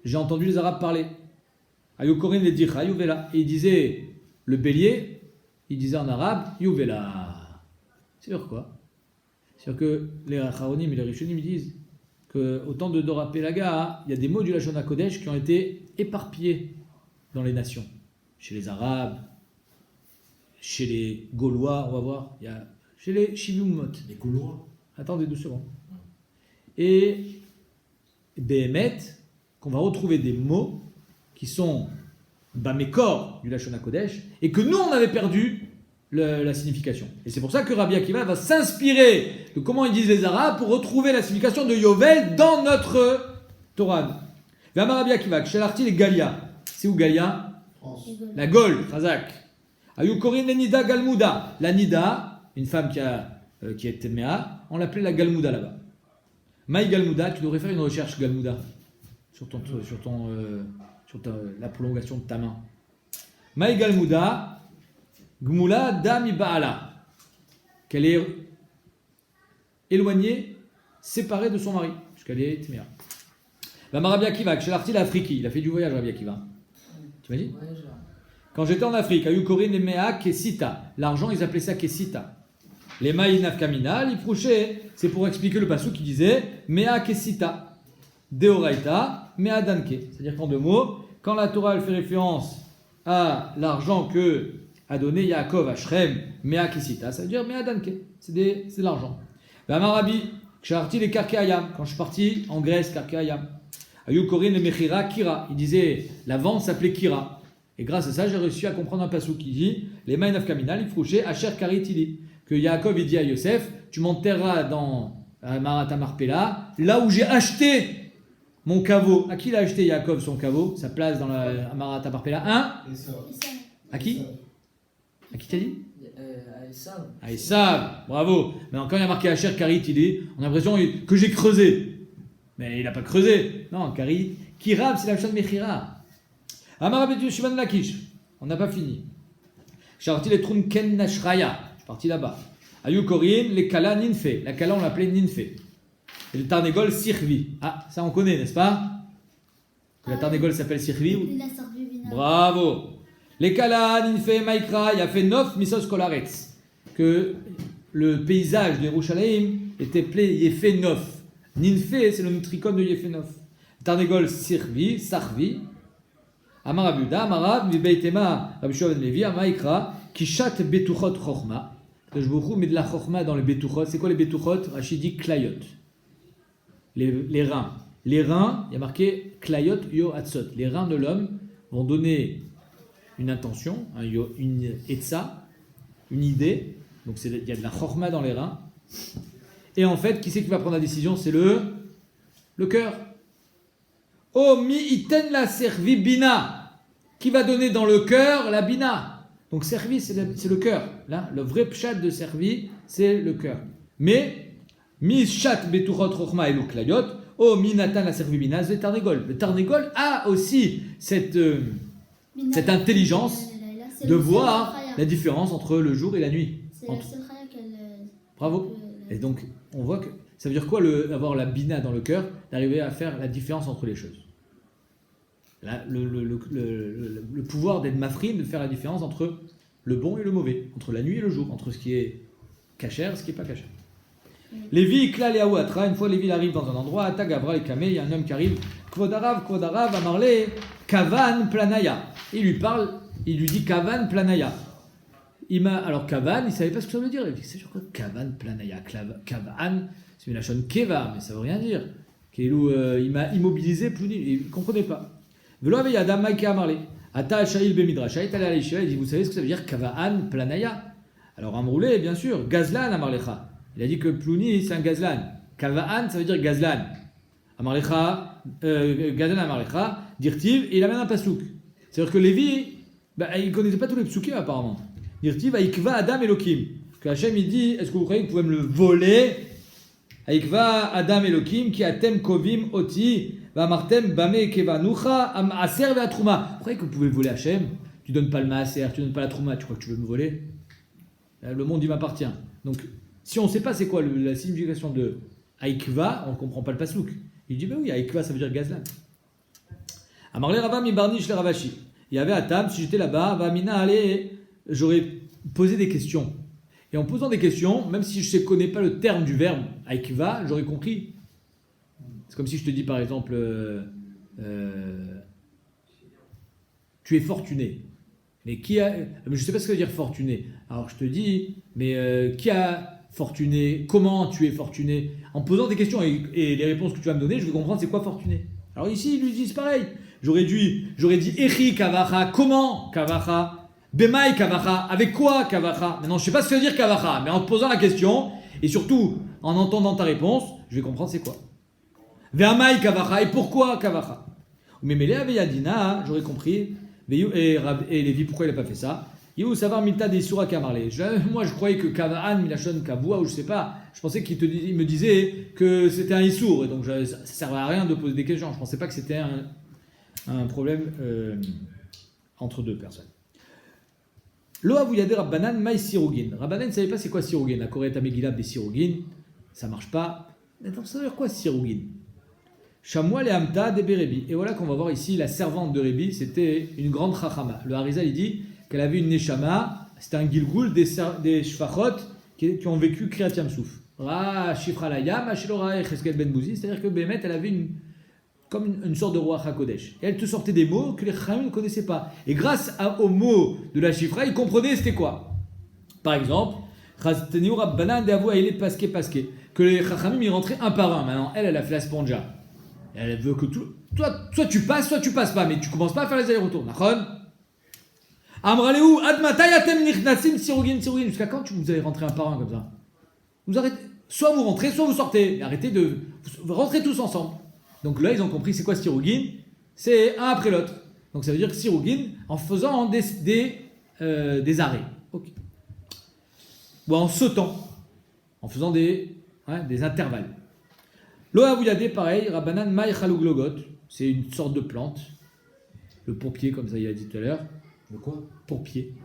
j'ai entendu les Arabes parler. Ayokorin les dire Ayuvela. Et il disait le bélier. Il disait en arabe, Youvela. C'est sûr quoi? C'est sûr que les Racharonim et les Rishonim disent qu'au temps de Dora Pelaga, il y a des mots du Lashon HaKodesh qui ont été éparpillés dans les nations. Chez les Arabes, chez les Gaulois, on va voir, il y a, chez les Shivumot. Les Gaulois. Attendez 2 secondes. Et Behemet, qu'on va retrouver des mots qui sont Bamekor du Lashon HaKodesh, et que nous on avait perdu la signification. Et c'est pour ça que Rabbi Akiva va s'inspirer de comment ils disent les Arabes pour retrouver la signification de Yovel dans notre Torah. Vama Rabbi Akiva, Kshalarti les Galia. C'est où Galia? France. La Gaule, Khazak. Ayukorin la Nida Galmouda. La Nida, une femme qui est Téméa, on l'appelait la Galmouda là-bas. Maï Galmouda, tu devrais faire une recherche Galmouda sur la prolongation de ta main. Maï Galmouda, Gmoula Dami Baala, qu'elle est éloignée, séparée de son mari, puisqu'elle est Téméa. La Rabbi Akiva, chez l'artiste Afriki, il a fait du voyage Rabbi Akiva. Tu m'as dit? Voyageur. Quand j'étais en Afrique, à Yukorin et Mea Kesita, l'argent ils appelaient ça Kesita. Les Maïnaf Kamina, l'Ifrouché, c'est pour expliquer le passou qui disait Mea Kesita, Deoraita, Mea Danke. C'est-à-dire qu'en 2 mots, quand la Torah elle fait référence à l'argent que a donné Yaakov à Shrem, Mea Kesita, ça veut dire Mea Danke. C'est de l'argent. Marabi, Ksharti les Karkeayam, quand je suis parti en Grèce, Karkeayam. Ayukorin et Mechira, Kira. Il disait la vente s'appelait Kira. Et grâce à ça, j'ai réussi à comprendre un passou qui dit les Maïnaf Kamina, l'Ifrouché, Asher Karitili. Que Yaakov il dit à Yosef, tu m'enterreras dans Marat Marpella, là où j'ai acheté mon caveau. À qui l'a acheté Yaakov son caveau, sa place dans la Marat Marpella? Et ça. Et ça, À qui? À qui t'as dit? À Esav. À Esav, bravo. Mais quand il y a marqué Asher Karitili, on a l'impression que j'ai creusé. Mais il n'a pas creusé. Non, Karit. Kirab, c'est la chaîne Mechira. Amarabetu Shivan Lakish. On n'a pas fini. Charti les Troum Ken Nashraya. Parti là-bas. Ayukorim, les Kala Ninfe. La Kala, on l'appelait Ninfe. Et le Tarnégol, Sirvi. Ah, ça on connaît, n'est-ce pas? Que la Tarnégol s'appelle Sirvi. il a servi Bina. Bravo. Les Kala, Ninfe, Maïkra, il a fait 9 Misos Kolaretz. Que le paysage de Yerushalayim était appelé Yefe 9. Ninfe, c'est le nutricone de Yefe 9. Tarnégol, Sirvi, Sarvi. Amarabuda, Amarab, Vibeitema, Rabishua Ben Levi, Amaïkra, Kishat Betuchot Chochma. Je vous met de la Chochma dans les Betuchot. C'est quoi les Betuchot? Rachid dit Klayot. Les reins. Les reins, il y a marqué Klayot Yo Hatzot. Les reins de l'homme vont donner une intention, une etza, une idée. Donc il y a de la Chochma dans les reins. Et en fait, qui c'est qui va prendre la décision? C'est le cœur. Oh mi iten la servi bina. Qui va donner dans le cœur la bina? Donc servi, c'est le cœur. Là, le vrai pshat de servi, c'est le cœur. Mais mi shat betuchot chochma elu klayot. Oh mi natan la servi bina, c'est le tarnégol. Le tarnégol a aussi cette intelligence de voir la différence entre le jour et la nuit. C'est la seule raya qu'elle. Bravo. Et donc, on voit que ça veut dire quoi avoir la bina dans le cœur, d'arriver à faire la différence entre les choses. Là, le pouvoir d'être mafrim, de faire la différence entre le bon et le mauvais, entre la nuit et le jour, entre ce qui est cachère et ce qui n'est pas cachère. Lévi, Kla, Léaou, Atra, une fois Lévi arrive dans un endroit, Ata, Gavra, et Kamé, il y a un homme qui arrive, Kvodarav, Amarle, Kavan, Planaya. Il lui parle, il lui dit Kavan, Planaya. Alors Kavan, il ne savait pas ce que ça veut dire. Il dit, c'est quoi Kavan, Planaya? Kavan, c'est une lachon Keva, mais ça ne veut rien dire. Il m'a immobilisé, il ne comprenait pas. Velo avait Yadam Maïka Amarle. Ata Shail Bemidrash, il est allé à l'Yeshiva, il dit, vous savez ce que ça veut dire Kava'an Planaya? Alors Amroulé, bien sûr, Gazlan Amarlecha. Il a dit que Plouni, c'est un Gazlan. Kava'an, ça veut dire Gazlan. Amarlecha, Gazlan Amarlecha, Dirtiv, et il a même un pasouk. C'est-à-dire que Lévi, il ne connaissait pas tous les psukim apparemment. Dirtiv, Aikva Adam Elokim. Que Hachem il dit, est-ce que vous croyez que vous pouvez me le voler? Aikva Adam Elokim, qui atem kovim oti. Martem, Bame, Kevanucha, Aser, Veatrouma. Vous croyez que vous pouvez voler Hachem? Tu donnes pas le Maaser, tu donnes pas la Trouma, tu crois que tu veux me voler? Le monde, il m'appartient. Donc, si on ne sait pas c'est quoi la signification de Aikva, on ne comprend pas le pasouk. Il dit, oui, Aikva, ça veut dire Gazlan. Amarle Rava mi Barnish le Ravashi. Il y avait à table, si j'étais là-bas, Vamina, allez, j'aurais posé des questions. Et en posant des questions, même si je ne connais pas le terme du verbe Aikva, j'aurais compris. C'est comme si je te dis par exemple, tu es fortuné. Mais qui a. Je ne sais pas ce que veut dire fortuné. Alors je te dis, mais qui a fortuné? Comment tu es fortuné? En posant des questions et les réponses que tu vas me donner, je vais comprendre c'est quoi fortuné. Alors ici, ils lui disent pareil. J'aurais dit Echi Kavacha, comment Kavacha? Bemaï Kavacha, avec quoi Kavacha? Maintenant, je ne sais pas ce que veut dire Kavacha, mais en te posant la question, et surtout en entendant ta réponse, je vais comprendre c'est quoi. Ve'amai Kavacha, et pourquoi Kavacha? Mais Mélé Aveyadina, j'aurais compris, et Lévi, pourquoi il n'a pas fait ça? You savoir Milta des Surah Kamarlé. Moi, je croyais que Kava'an, Milachon Kavua, ou je sais pas, je pensais qu'il me disait que c'était un Issour, et donc ça ne servait à rien de poser des questions. Je ne pensais pas que c'était un problème entre deux personnes. Lo Avuyade Rabbanan Maï Sirogin. Rabbanan ne savait pas c'est quoi Sirogin. La Koreta Megillah des Sirogin, ça ne marche pas. Attends, ça veut dire quoi Sirogin? Chamois et Hamta de Berebi. Et voilà qu'on va voir ici la servante de Rebi, c'était une grande Chachama. Le Harizal il dit qu'elle avait une Neshama, c'était un Gilgul des Shfachot qui ont vécu Kriyat Yamsouf. Ra Shifra Layam, Ashilora Cheskel Ben Bouzi, c'est-à-dire que Bémet elle avait comme une sorte de roi HaKodesh. Et elle te sortait des mots que les Chachamim ne connaissaient pas. Et grâce aux mots de la Shifra, ils comprenaient c'était quoi. Par exemple, que les Chachamim y rentraient un par un. Maintenant, elle a fait la sponja. Elle veut que soit tu passes pas, mais tu commences pas à faire les allers-retours. Nachon. Amraleu admatayatem nichnasim sirugin. Jusqu'à quand vous allez rentrer un par un comme ça? Vous arrêtez. Soit vous rentrez, soit vous sortez. Mais arrêtez de rentrer tous ensemble. Donc là, ils ont compris c'est quoi sirugin. C'est un après l'autre. Donc ça veut dire que sirugin en faisant des arrêts. Okay. Ou en sautant, en faisant des intervalles. Loavuyade, pareil, Rabbanan Maï Chaluglogot, c'est une sorte de plante, le pourpier, comme ça il a dit tout à l'heure. Le quoi? Pourpier,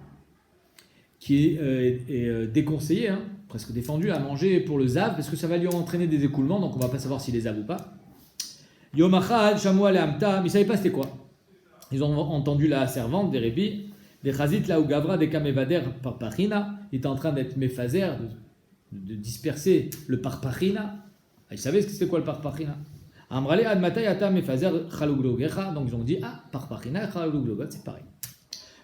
qui est déconseillé, presque défendu à manger pour le zav, parce que ça va lui entraîner des écoulements, donc on ne va pas savoir s'il est zav ou pas. Yomachad, Shamoua le Hamta, mais ils ne savaient pas c'était quoi. Ils ont entendu la servante des Rébi, des Chazit, là où Gavra, des Kamevader, Parpachina, il était en train d'être méphaser, de disperser le Parpachina. Ils savaient ce que c'était quoi le Parpachina. Amrale admatay ata mefazer chaluglogecha. Donc ils ont dit Parpachina et chaluglogot, c'est pareil.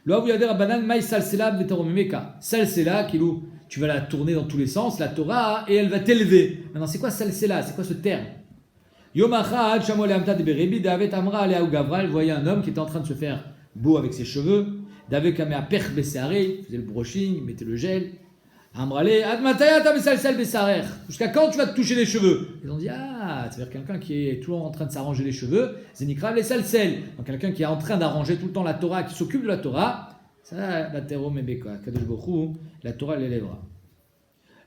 Lo avuyade rabbanan may salsela betaromemeka. Salsela, kilou, tu vas la tourner dans tous les sens, la Torah, et elle va t'élever. Maintenant, c'est quoi salsela? C'est quoi ce terme? Yomachad shamole amta de berebi davet amra alea ou gavra. Elle voyait un homme qui était en train de se faire beau avec ses cheveux. Davet kamea pech beseare, il faisait le brushing, il mettait le gel. Amrale, admatayata mesalsel besarer. Jusqu'à quand tu vas te toucher les cheveux? Ils ont dit c'est-à-dire quelqu'un qui est toujours en train de s'arranger les cheveux, zenikra les salsel. Donc quelqu'un qui est en train d'arranger tout le temps la Torah, qui s'occupe de la Torah, ça la terreau mebeka, kadosh bochou, la Torah l'élèvera.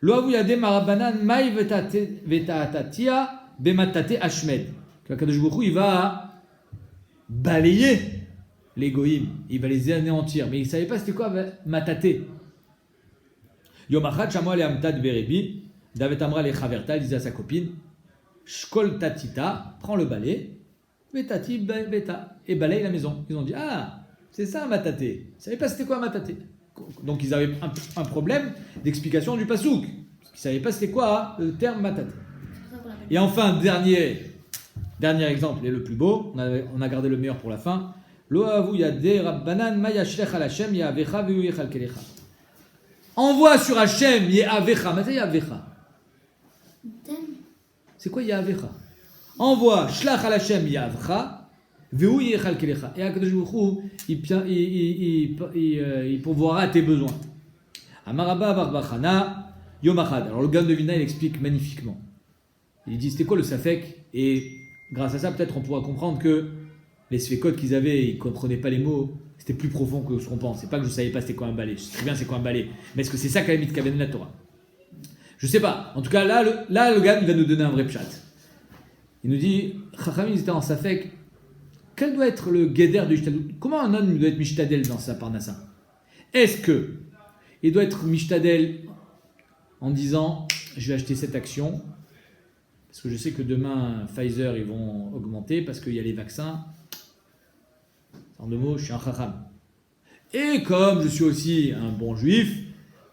Lo avuyade marabanan mai vetatatia bematate ashmed. Kadosh bochou il va balayer les goïms, il va les anéantir, mais il savait pas c'était quoi mataté. Yomachad Shamoa le Hamta de Berebi, David Amra le Chaverta, il disait à sa copine, Shkol tatita, prends le balai, Betati beta, et balaye la maison. Ils ont dit, c'est ça un mataté. Ils ne savaient pas c'était quoi un mataté. Donc ils avaient un problème d'explication du pasouk. Ils ne savaient pas c'était quoi le terme mataté. Et enfin, dernier exemple, et le plus beau, on a gardé le meilleur pour la fin. Lo avu yade rabbanan ma yashlech al Hashem ya'avecha v'yu yechalkelecha. Envoie sur Hachem Yehavecha. Mais c'est Yehavecha. C'est quoi Yehavecha? Envoie Shlach al Hachem Yehavecha Veu yechal kelecha. Et Akadosh Baruch Hu, il pourvoira à tes besoins. Amaraba Barbachana, Yom Achad. Alors le Gaon de Vilna, il explique magnifiquement. Il dit c'était quoi le Safek? Et grâce à ça, peut-être on pourra comprendre que les Sfekot qu'ils avaient, ils ne comprenaient pas les mots. C'était plus profond que ce qu'on pense. C'est pas que je ne savais pas c'était quoi un balai. Je sais très bien c'est quoi un balai. Mais est-ce que c'est ça qu'a mis Kaven la Torah? Je sais pas. En tout cas, là, le Gaon, il va nous donner un vrai pshat. Il nous dit, Chachamim, ils étaient en Safek. Quel doit être le guéder de Ishtadel? Comment un homme doit être Mishtadel dans sa parnassa? Est-ce que il doit être Mishtadel en disant, je vais acheter cette action, parce que je sais que demain, Pfizer, ils vont augmenter, parce qu'il y a les vaccins. En deux mots, je suis un Chacham. Et comme je suis aussi un bon juif,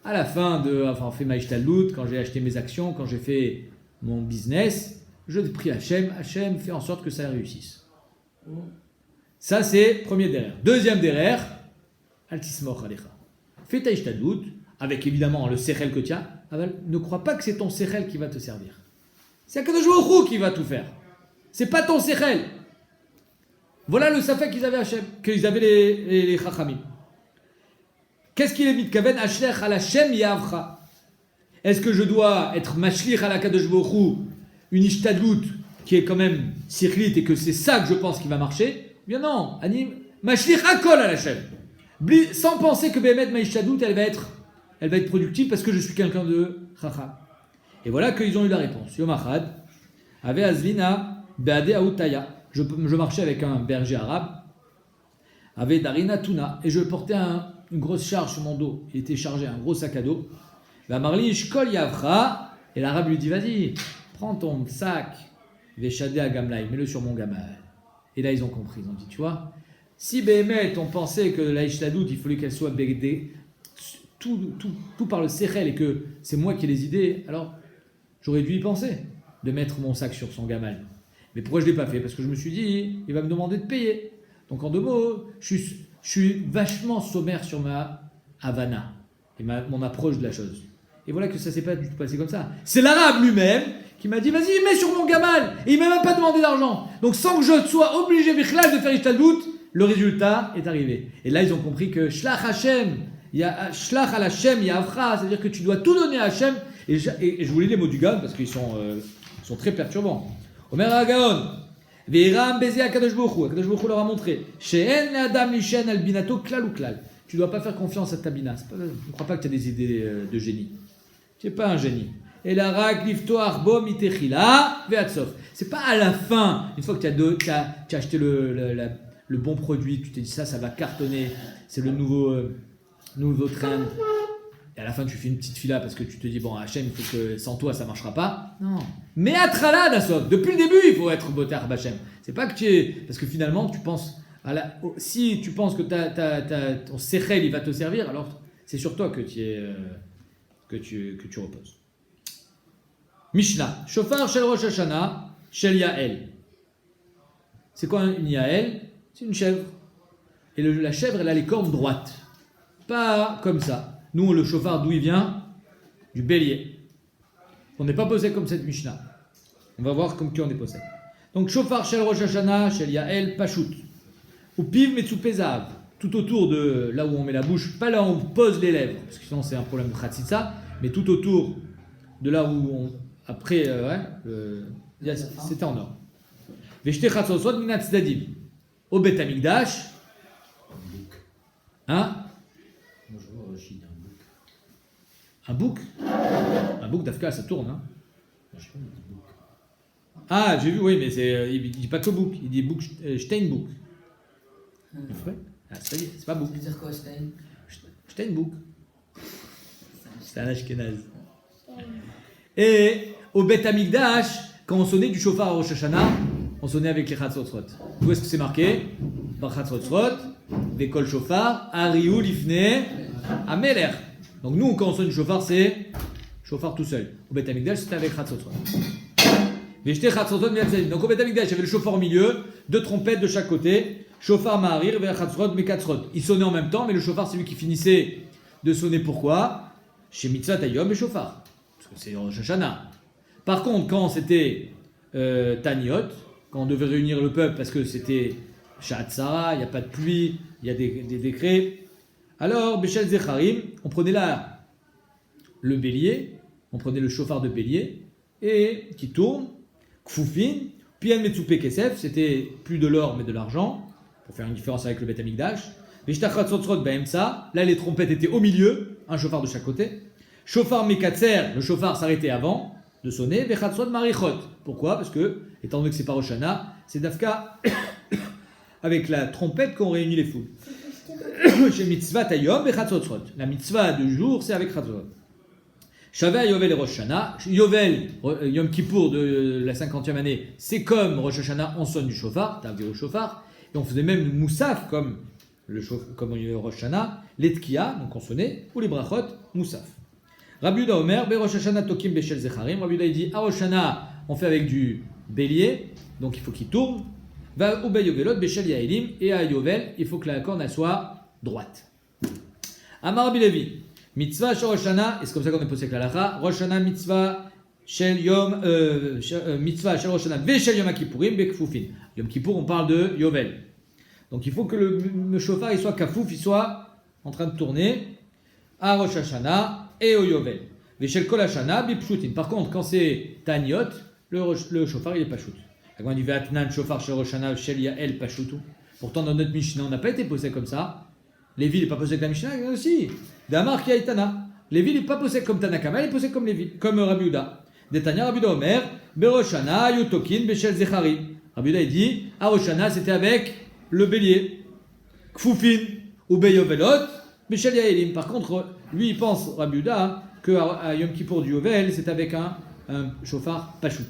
à la fin de avoir fait ma Ishtadlut, quand j'ai acheté mes actions, quand j'ai fait mon business, je prie Hachem, Hachem fait en sorte que ça réussisse. Ça, c'est premier derrière. Deuxième derrière, Altismor Alecha. Fais ta Ishtadlut, avec évidemment le Sechel que tu as, ne crois pas que c'est ton Sechel qui va te servir. C'est Akadosh Baruch Hu qui va tout faire. C'est pas ton Sechel. Voilà le Safek qu'ils avaient Hachem, qu'ils avaient les Chachamim. Qu'est-ce qu'il est mis de Kaven? Ashlech al Hashem Yavcha. Est-ce que je dois être Mashlich al Akadosh Baruch Hu, une Ishtadlut qui est quand même circlite et que c'est ça que je pense qui va marcher? Bien non, Anim, Mashlich Akol al Hashem. Sans penser que Bémet ma Ishtadlut, elle va être productive parce que je suis quelqu'un de Chacham. Et voilà qu'ils ont eu la réponse. Yom Achad, avait Azlina, Beade Aoutaya. Je marchais avec un berger arabe, avec Darina Tuna, et je portais une grosse charge sur mon dos. Il était chargé, un gros sac à dos. Marli Shkol Yavra, et l'arabe lui dit, vas-y, prends ton sac, Veshade à Gamlaï, mets-le sur mon gamal. Et là, ils ont compris, ils ont dit, tu vois, si Béhémet, on pensait que la Ishtadlut, il fallait qu'elle soit bégdée, tout par le Sechel, et que c'est moi qui ai les idées, alors j'aurais dû y penser, de mettre mon sac sur son gamal. Mais pourquoi je ne l'ai pas fait? Parce que je me suis dit, il va me demander de payer. Donc en deux mots, je suis vachement sommaire sur ma Havana et mon approche de la chose. Et voilà que ça ne s'est pas du tout passé comme ça. C'est l'arabe lui-même qui m'a dit, vas-y, mets sur mon gamal. Et il ne m'a même pas demandé d'argent. Donc sans que je sois obligé de faire Ishtadlut, le résultat est arrivé. Et là, ils ont compris que Shlach Hashem, Shlach al Hashem Yavcha, c'est-à-dire que tu dois tout donner à Hashem. Et je vous lis les mots du Gaon parce qu'ils sont très perturbants. Omer Agaon, Veiram Bézé Akadosh Baruch Hu. Akadosh Baruch Hu leur a montré. She'en Adam Lishen al Binato klal ou klal. Tu ne dois pas faire confiance à ta bina. Je ne crois pas que tu as des idées de génie. Tu n'es pas un génie. Et la rak lifto arbo mitechila ve'atsof. C'est pas à la fin, une fois que tu as acheté le bon produit, tu t'es dit ça va cartonner. C'est le nouveau trend. Et à la fin, tu fais une petite fila parce que tu te dis, bon, Hachem, il faut que sans toi, ça ne marchera pas. Non. Mais à Trala, Dasov, depuis le début, il faut être Botar Bachem. C'est pas que tu es. Parce que finalement, tu penses. Si tu penses que ton Sechel, il va te servir, alors c'est sur toi que tu reposes. Mishnah. Shofar Shel Rosh Hashanah, Shel Yael. C'est quoi une Yael? C'est une chèvre. Et la chèvre, elle a les cornes droites. Pas comme ça. Nous, le chauffard, d'où il vient? Du bélier. On n'est pas posé comme cette Mishnah. On va voir comme qui on est posé. Donc, chauffard shel Rosh Hashanah, shel Yael, Pachout. Ou piv metzupezav. Tout autour de là où on met la bouche, pas là où on pose les lèvres, parce que sinon c'est un problème de khatsitsa, mais tout autour de là où on. Après, c'était en or. Veshte chatzosot minat tzdadim. Au Bet Amikdash. Hein? Un bouc? Un bouc d'Afka, ça tourne, hein? Ah, j'ai vu, oui, mais il dit pas que bouc, il dit bouc, Steinbouc. C'est pas bouc. Ça veut dire quoi, Stein? Steinbouc. C'est un ashkenaz. Et au Bet Amikdash, quand on sonnait du chauffard à Rosh Hashanah, on sonnait avec les Chatzotzrot. Où est-ce que c'est marqué? Par Chatzotzrot, Vekol Shofar, Ariou Lifne, Ameler. Donc nous, quand on sonne du chauffard, c'est chauffard tout seul. Au Bet Amikdash, c'était avec Chatzotzrot. Donc au Bet Amikdash, il y avait le chauffard au milieu, 2 trompettes de chaque côté, chauffard Maharir, vers Chatzotzrot, Mekatzrot. Il sonnait en même temps, mais le chauffard, c'est lui qui finissait de sonner. Pourquoi? Chez Mitzvah Tayom et chauffard. Parce que c'est Rosh Hashanah. Par contre, quand c'était Taniot, quand on devait réunir le peuple parce que c'était Shat Sarah, il n'y a pas de pluie, il y a des décrets. Alors, Beshel Zecharim, on prenait là le bélier, on prenait le chauffard de bélier, et qui tourne, Kfoufin, puis un Metsupe Kesef, c'était plus de l'or mais de l'argent, pour faire une différence avec le Bet Amikdash. Vishtachat Sotzrot Baemsa, là les trompettes étaient au milieu, un chauffard de chaque côté. Chauffard Mekatser, le chauffard s'arrêtait avant de sonner. Vechatzot Marichot. Pourquoi? Parce que, étant donné que c'est pas Rosh Hashanah, c'est Dafka avec la trompette qu'on réunit les foules. Chez Mitzvah Tayom Vechatzotzrot. La mitzvah du jour, c'est avec Chatzot. Shaveh Yovel et Rosh Hashanah. Yovel, Yom Kippour de la 50e année, c'est comme Rosh Hashanah, on sonne du chauffard, t'avais au chauffard, et on faisait même le moussaf comme Rosh Hashanah, les tkiya, donc on sonnait, ou les brachot, moussaf. Rabbi Yehuda Omer, Be Rosh Hashanah Tokim Beshel Zecharim. Rabbi Yehuda il dit, à Rosh Hashanah, on fait avec du bélier, donc il faut qu'il tourne. Va Ubay Yovelot Beshel Yaelim, et à Yovel, il faut que la corne elle soit droite. Amar Rabbi Levi, mitzvah shel Rosh Hashanah, et c'est comme ça qu'on est posé avec la lacha, Rosh Hashanah mitzvah shel Yom, mitzvah shel Rosh Hashanah Veshel Yom Kippourim Bekfufin. Yom Kippour, on parle de Yovel. Donc il faut que le chauffard il soit kafouf, il soit en train de tourner à Rosh Hashanah et au Yovel. Veshel Kol Hashanah Bipshutin. Par contre, quand c'est Taniot, le chauffard il est pashut. Quand on dit Vatnan chauffard shel Rosh Hashanah shel Yael pashutu. Pourtant dans notre Mishnah on n'a pas été posé comme ça. Lévi il n'est pas posé comme la Mishnah aussi. Damar ki Aitana. Lévi il n'est pas posé comme Tanakama, il est posé comme Lévi, comme Rabbi Yehuda. Detanya Rabbi Yehuda Omer Berosh Hashanah Yutokin Beshel Zecharim. Rabbi Yehuda il dit à Rosh Hashanah c'était avec le bélier, Kfoufin ou Beyovelot, Beshel Yaelim. Par contre, lui il pense, Rabbi Yehuda, qu'à Yom Kippour du Yovel, c'est avec un chauffard Pachout.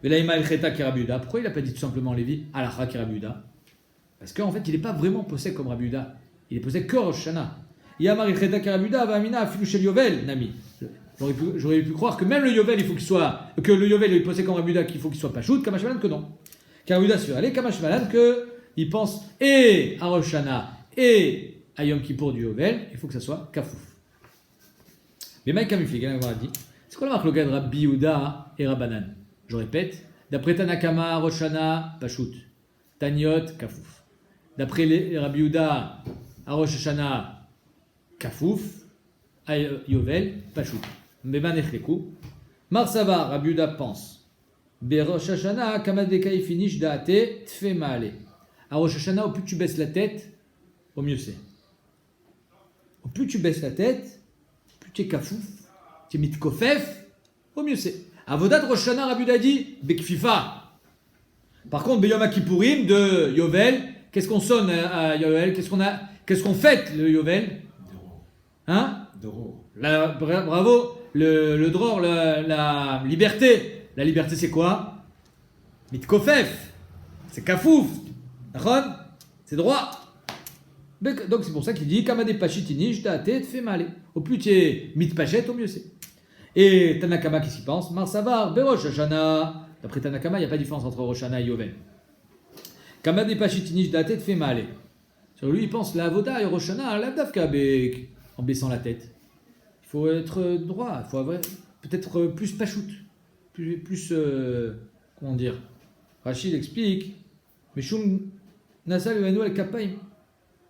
Velaïma el Cheta qui Rabbi Yehuda. Pourquoi il n'a pas dit tout simplement Lévi, Alacha qui Rabbi Yehuda? Parce qu'en fait, il n'est pas vraiment posé comme Rabbi Yehuda. Il est posé que Rosh Hashanah. Yamar el Cheta qui Rabbi Yehuda, Vamina Afilu Shel Yovel, Nami. J'aurais pu croire que même le Yovel, il faut qu'il soit, que le Yovel est posé comme Rabbi Yehuda, qu'il faut qu'il soit Pachout, Kamash Malan que non. Car Rabbi Yehuda sur aller, Kamash Malan que il pense et à Rosh Hashanah et à Yom Kippour du Yovel, il faut que ça soit kafouf. Mais Mike Kamiflik, on a dit, c'est quoi la marque le gars de Rabbi Yehuda et Rabbanan? Je répète, d'après Tanakama, Rosh Hashanah, Pashut. Taniot, kafouf. D'après les Rabbi Yehuda, à Rosh Hashanah, kafouf. À Yovel, Pashut. Meban echleku. Marsava, Rabbi Yehuda pense. Be Rosh Hashanah, Kamadeka finish daate, tfe maale. À Rosh Hashanah, au plus tu baisses la tête, au mieux c'est. Au plus tu baisses la tête, plus tu es kafouf, tu es mitkofef, au mieux c'est. Avodat Rosh Hashanah, Rabbi Yehuda dit, bekfifa. Par contre, Beyom Kippourim de Yovel, qu'est-ce qu'on sonne à Yovel? Qu'est-ce qu'on fête le Yovel? Hein? Bravo, le dror, la liberté. La liberté c'est quoi? Mitkofef. C'est kafouf. C'est droit. Donc c'est pour ça qu'il dit Kamade Pachitini, j'ta'ate, fais mal. Au plus tu es mitpachet, au mieux c'est. Et Tanakama, qu'est-ce qu'il pense? Marsavar, Berosh Hashanah. D'après Tanakama, il n'y a pas de différence entre Rosh Hashanah et Yovel. Kamade Pachitini, j'ta'ate, fais mal. Sur lui, il pense la Avoda et Rosh Hashanah, la Davka en baissant la tête. Il faut être droit, il faut avoir peut-être plus pachout. Plus comment dire? Rachid explique Meshum Nasal Venu al Kapaim.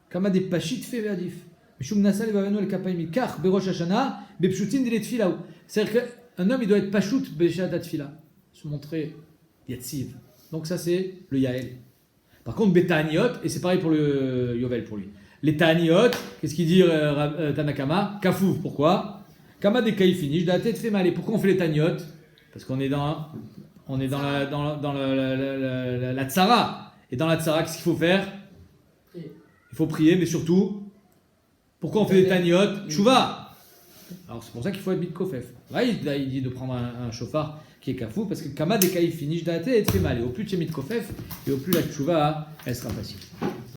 Kama des Pachit fait Vadif. Meshum Nasal Venu al Kapaim. Car Berosh Hashanah, Bepshutin de Tfila. C'est-à-dire qu'un homme il doit être Pachout Beshat Tfila. Se montrer Yatsiv. Donc ça c'est le Yael. Par contre, Betaniot, et c'est pareil pour le Yovel pour lui. Les Taniot, qu'est-ce qu'il dit Tanakama? Kafouf, pourquoi? Kama des Kaifinish, de la tête fait mal. Et pourquoi on fait les Taniot? Parce qu'on est dans la tsara. Et dans la tsara, qu'est-ce qu'il faut faire? Il faut prier, mais surtout, pourquoi on fait des Taniot? Chouva. Alors c'est pour ça qu'il faut être Bitkofef. Là, il dit de prendre un chauffard qui est kafou, parce que Kama des Kaifinish, de la tête fait mal. Et au plus tu es Bitkofef, et au plus la chouva, elle sera facile.